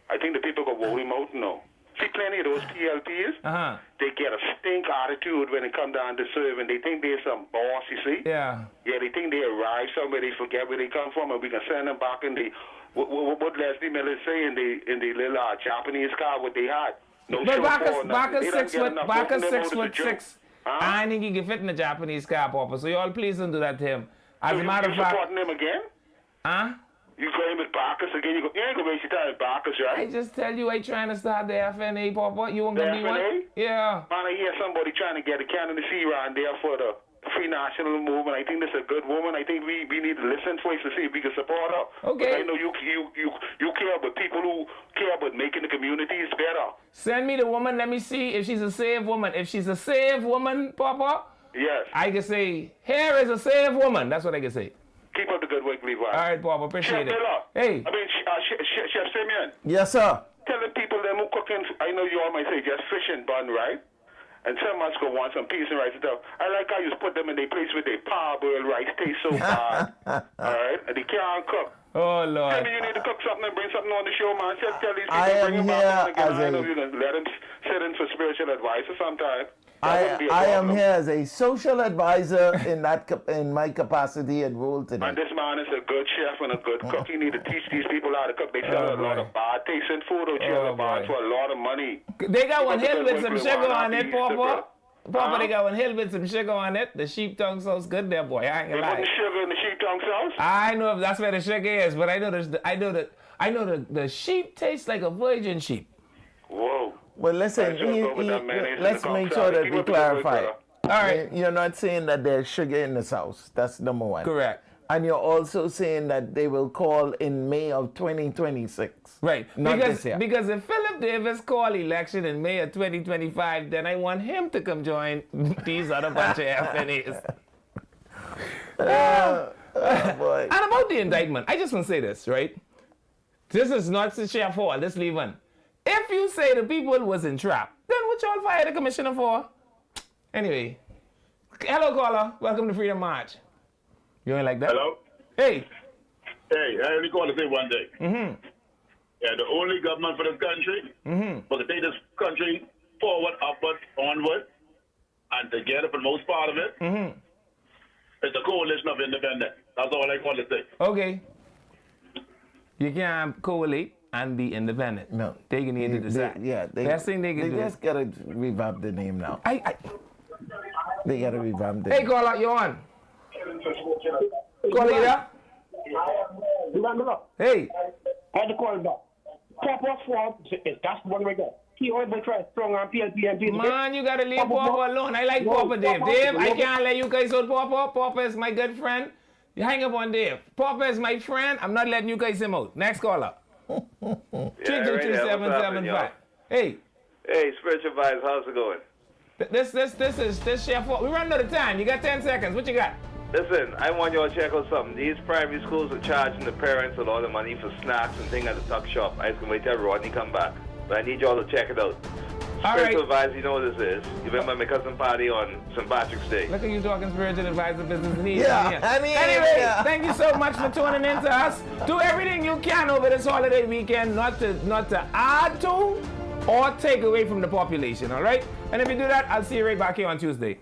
I think the people go vote him out now. See, plenty of those PLPs, they get a stink attitude when it come down to serve, and they think they're some boss, you see? Yeah. Yeah, they think they arrive somewhere, they forget where they come from, and we can send them back in the, what Leslie Miller say in the little Japanese car, what they had. No but Barker's 6'6". I think he can fit in the Japanese car, Papa, so you all please don't do that to him. As a matter of fact... supporting him again? Huh? You going with Barkers again? You ain't gonna waste your time with Barkers, right? I just tell you, I trying to start the FNA, Papa. You want to be one? Yeah. Man, I hear somebody trying to get a candidacy around there for the Free National Movement. I think this is a good woman. I think we need to listen to her to see if we can support her. Okay. But I know you care about people who care about making the communities better. Send me the woman. Let me see if she's a saved woman. If she's a saved woman, Papa. Yes. I can say, here is a saved woman. That's what I can say. Keep up the good work, Levi. All right, Papa. Appreciate it. Hey. I mean, Chef Simeon. Yes, sir. Tell the people them who cooking. I know you all might say just fish and bun, right? And some must go want some peas and rice and stuff. I like how you put them in their place with their parboiled rice. Tastes so bad. All right? And they can't cook. Oh, Lord. Tell me you need to cook something and bring something on the show, man. Just tell these people I bring am them back on again. here I know you're going to let them sit in for spiritual advice or sometime. I am here as a social advisor in my capacity and role today. And this man is a good chef and a good cook. You need to teach these people how to cook. They sell a lot of bad tasting food out here for a lot of money. They got one hill with some sugar on it, Papa. Papa, they got one hill with some sugar on it. The sheep tongue sauce good there, boy. I ain't gonna lie. They put sugar in the sheep tongue sauce? I know if that's where the sugar is, but I know the sheep tastes like a virgin sheep. Whoa. Well, listen, let's make sure that we clarify. All right. You're not saying that there's sugar in the sauce. That's number one. Correct. And you're also saying that they will call in May of 2026. Right. Not this year. Because if Philip Davis call election in May of 2025, then I want him to come join these other bunch of FNAs. Boy. And about the indictment, I just want to say this, right? This is not the Chef Hall. This leave one. If you say the people was entrapped, then what y'all fire the commissioner for? Anyway. Hello, caller. Welcome to Freedom March. You ain't like that? Hello? Hey. Hey, I only called to say one thing. Mm-hmm. Yeah, the only government for this country, for to take this country forward, upward, onward, and to get it for the most part of it, it's a coalition of independents. That's all I call to say. Okay. You can't correlate. and be independent. No. They need to decide. Best thing they can do. They just gotta revamp the name now. They gotta revamp the Hey, name. caller, you on? Caller, you there? Hey. I had to call back. Papa's fault is that's one right there. He always tries strong on PLP and PLP. Man, you gotta leave Papa alone. I like Papa, Dave. Dave, I can't let you guys out Papa. Papa is my good friend. You hang up on Dave. Papa is my friend. I'm not letting you guys him out. Next caller. 323-775. Hey. Hey, Spiritual Vibes, how's it going? This is Chef. We run out of time. You got 10 seconds. What you got? Listen, I want y'all to check out something. These primary schools are charging the parents a lot of money for snacks and things at the tuck shop. I was going to wait till Rodney come back. But I need y'all to check it out. Spiritual Vibes, you know what this is. You remember my cousin party on St. Patrick's Day. Look at you talking spiritual advisor business needs. Yeah. Anyway, thank you so much for tuning in to us. Do everything you can over this holiday weekend not to add to or take away from the population, all right? And if you do that, I'll see you right back here on Tuesday.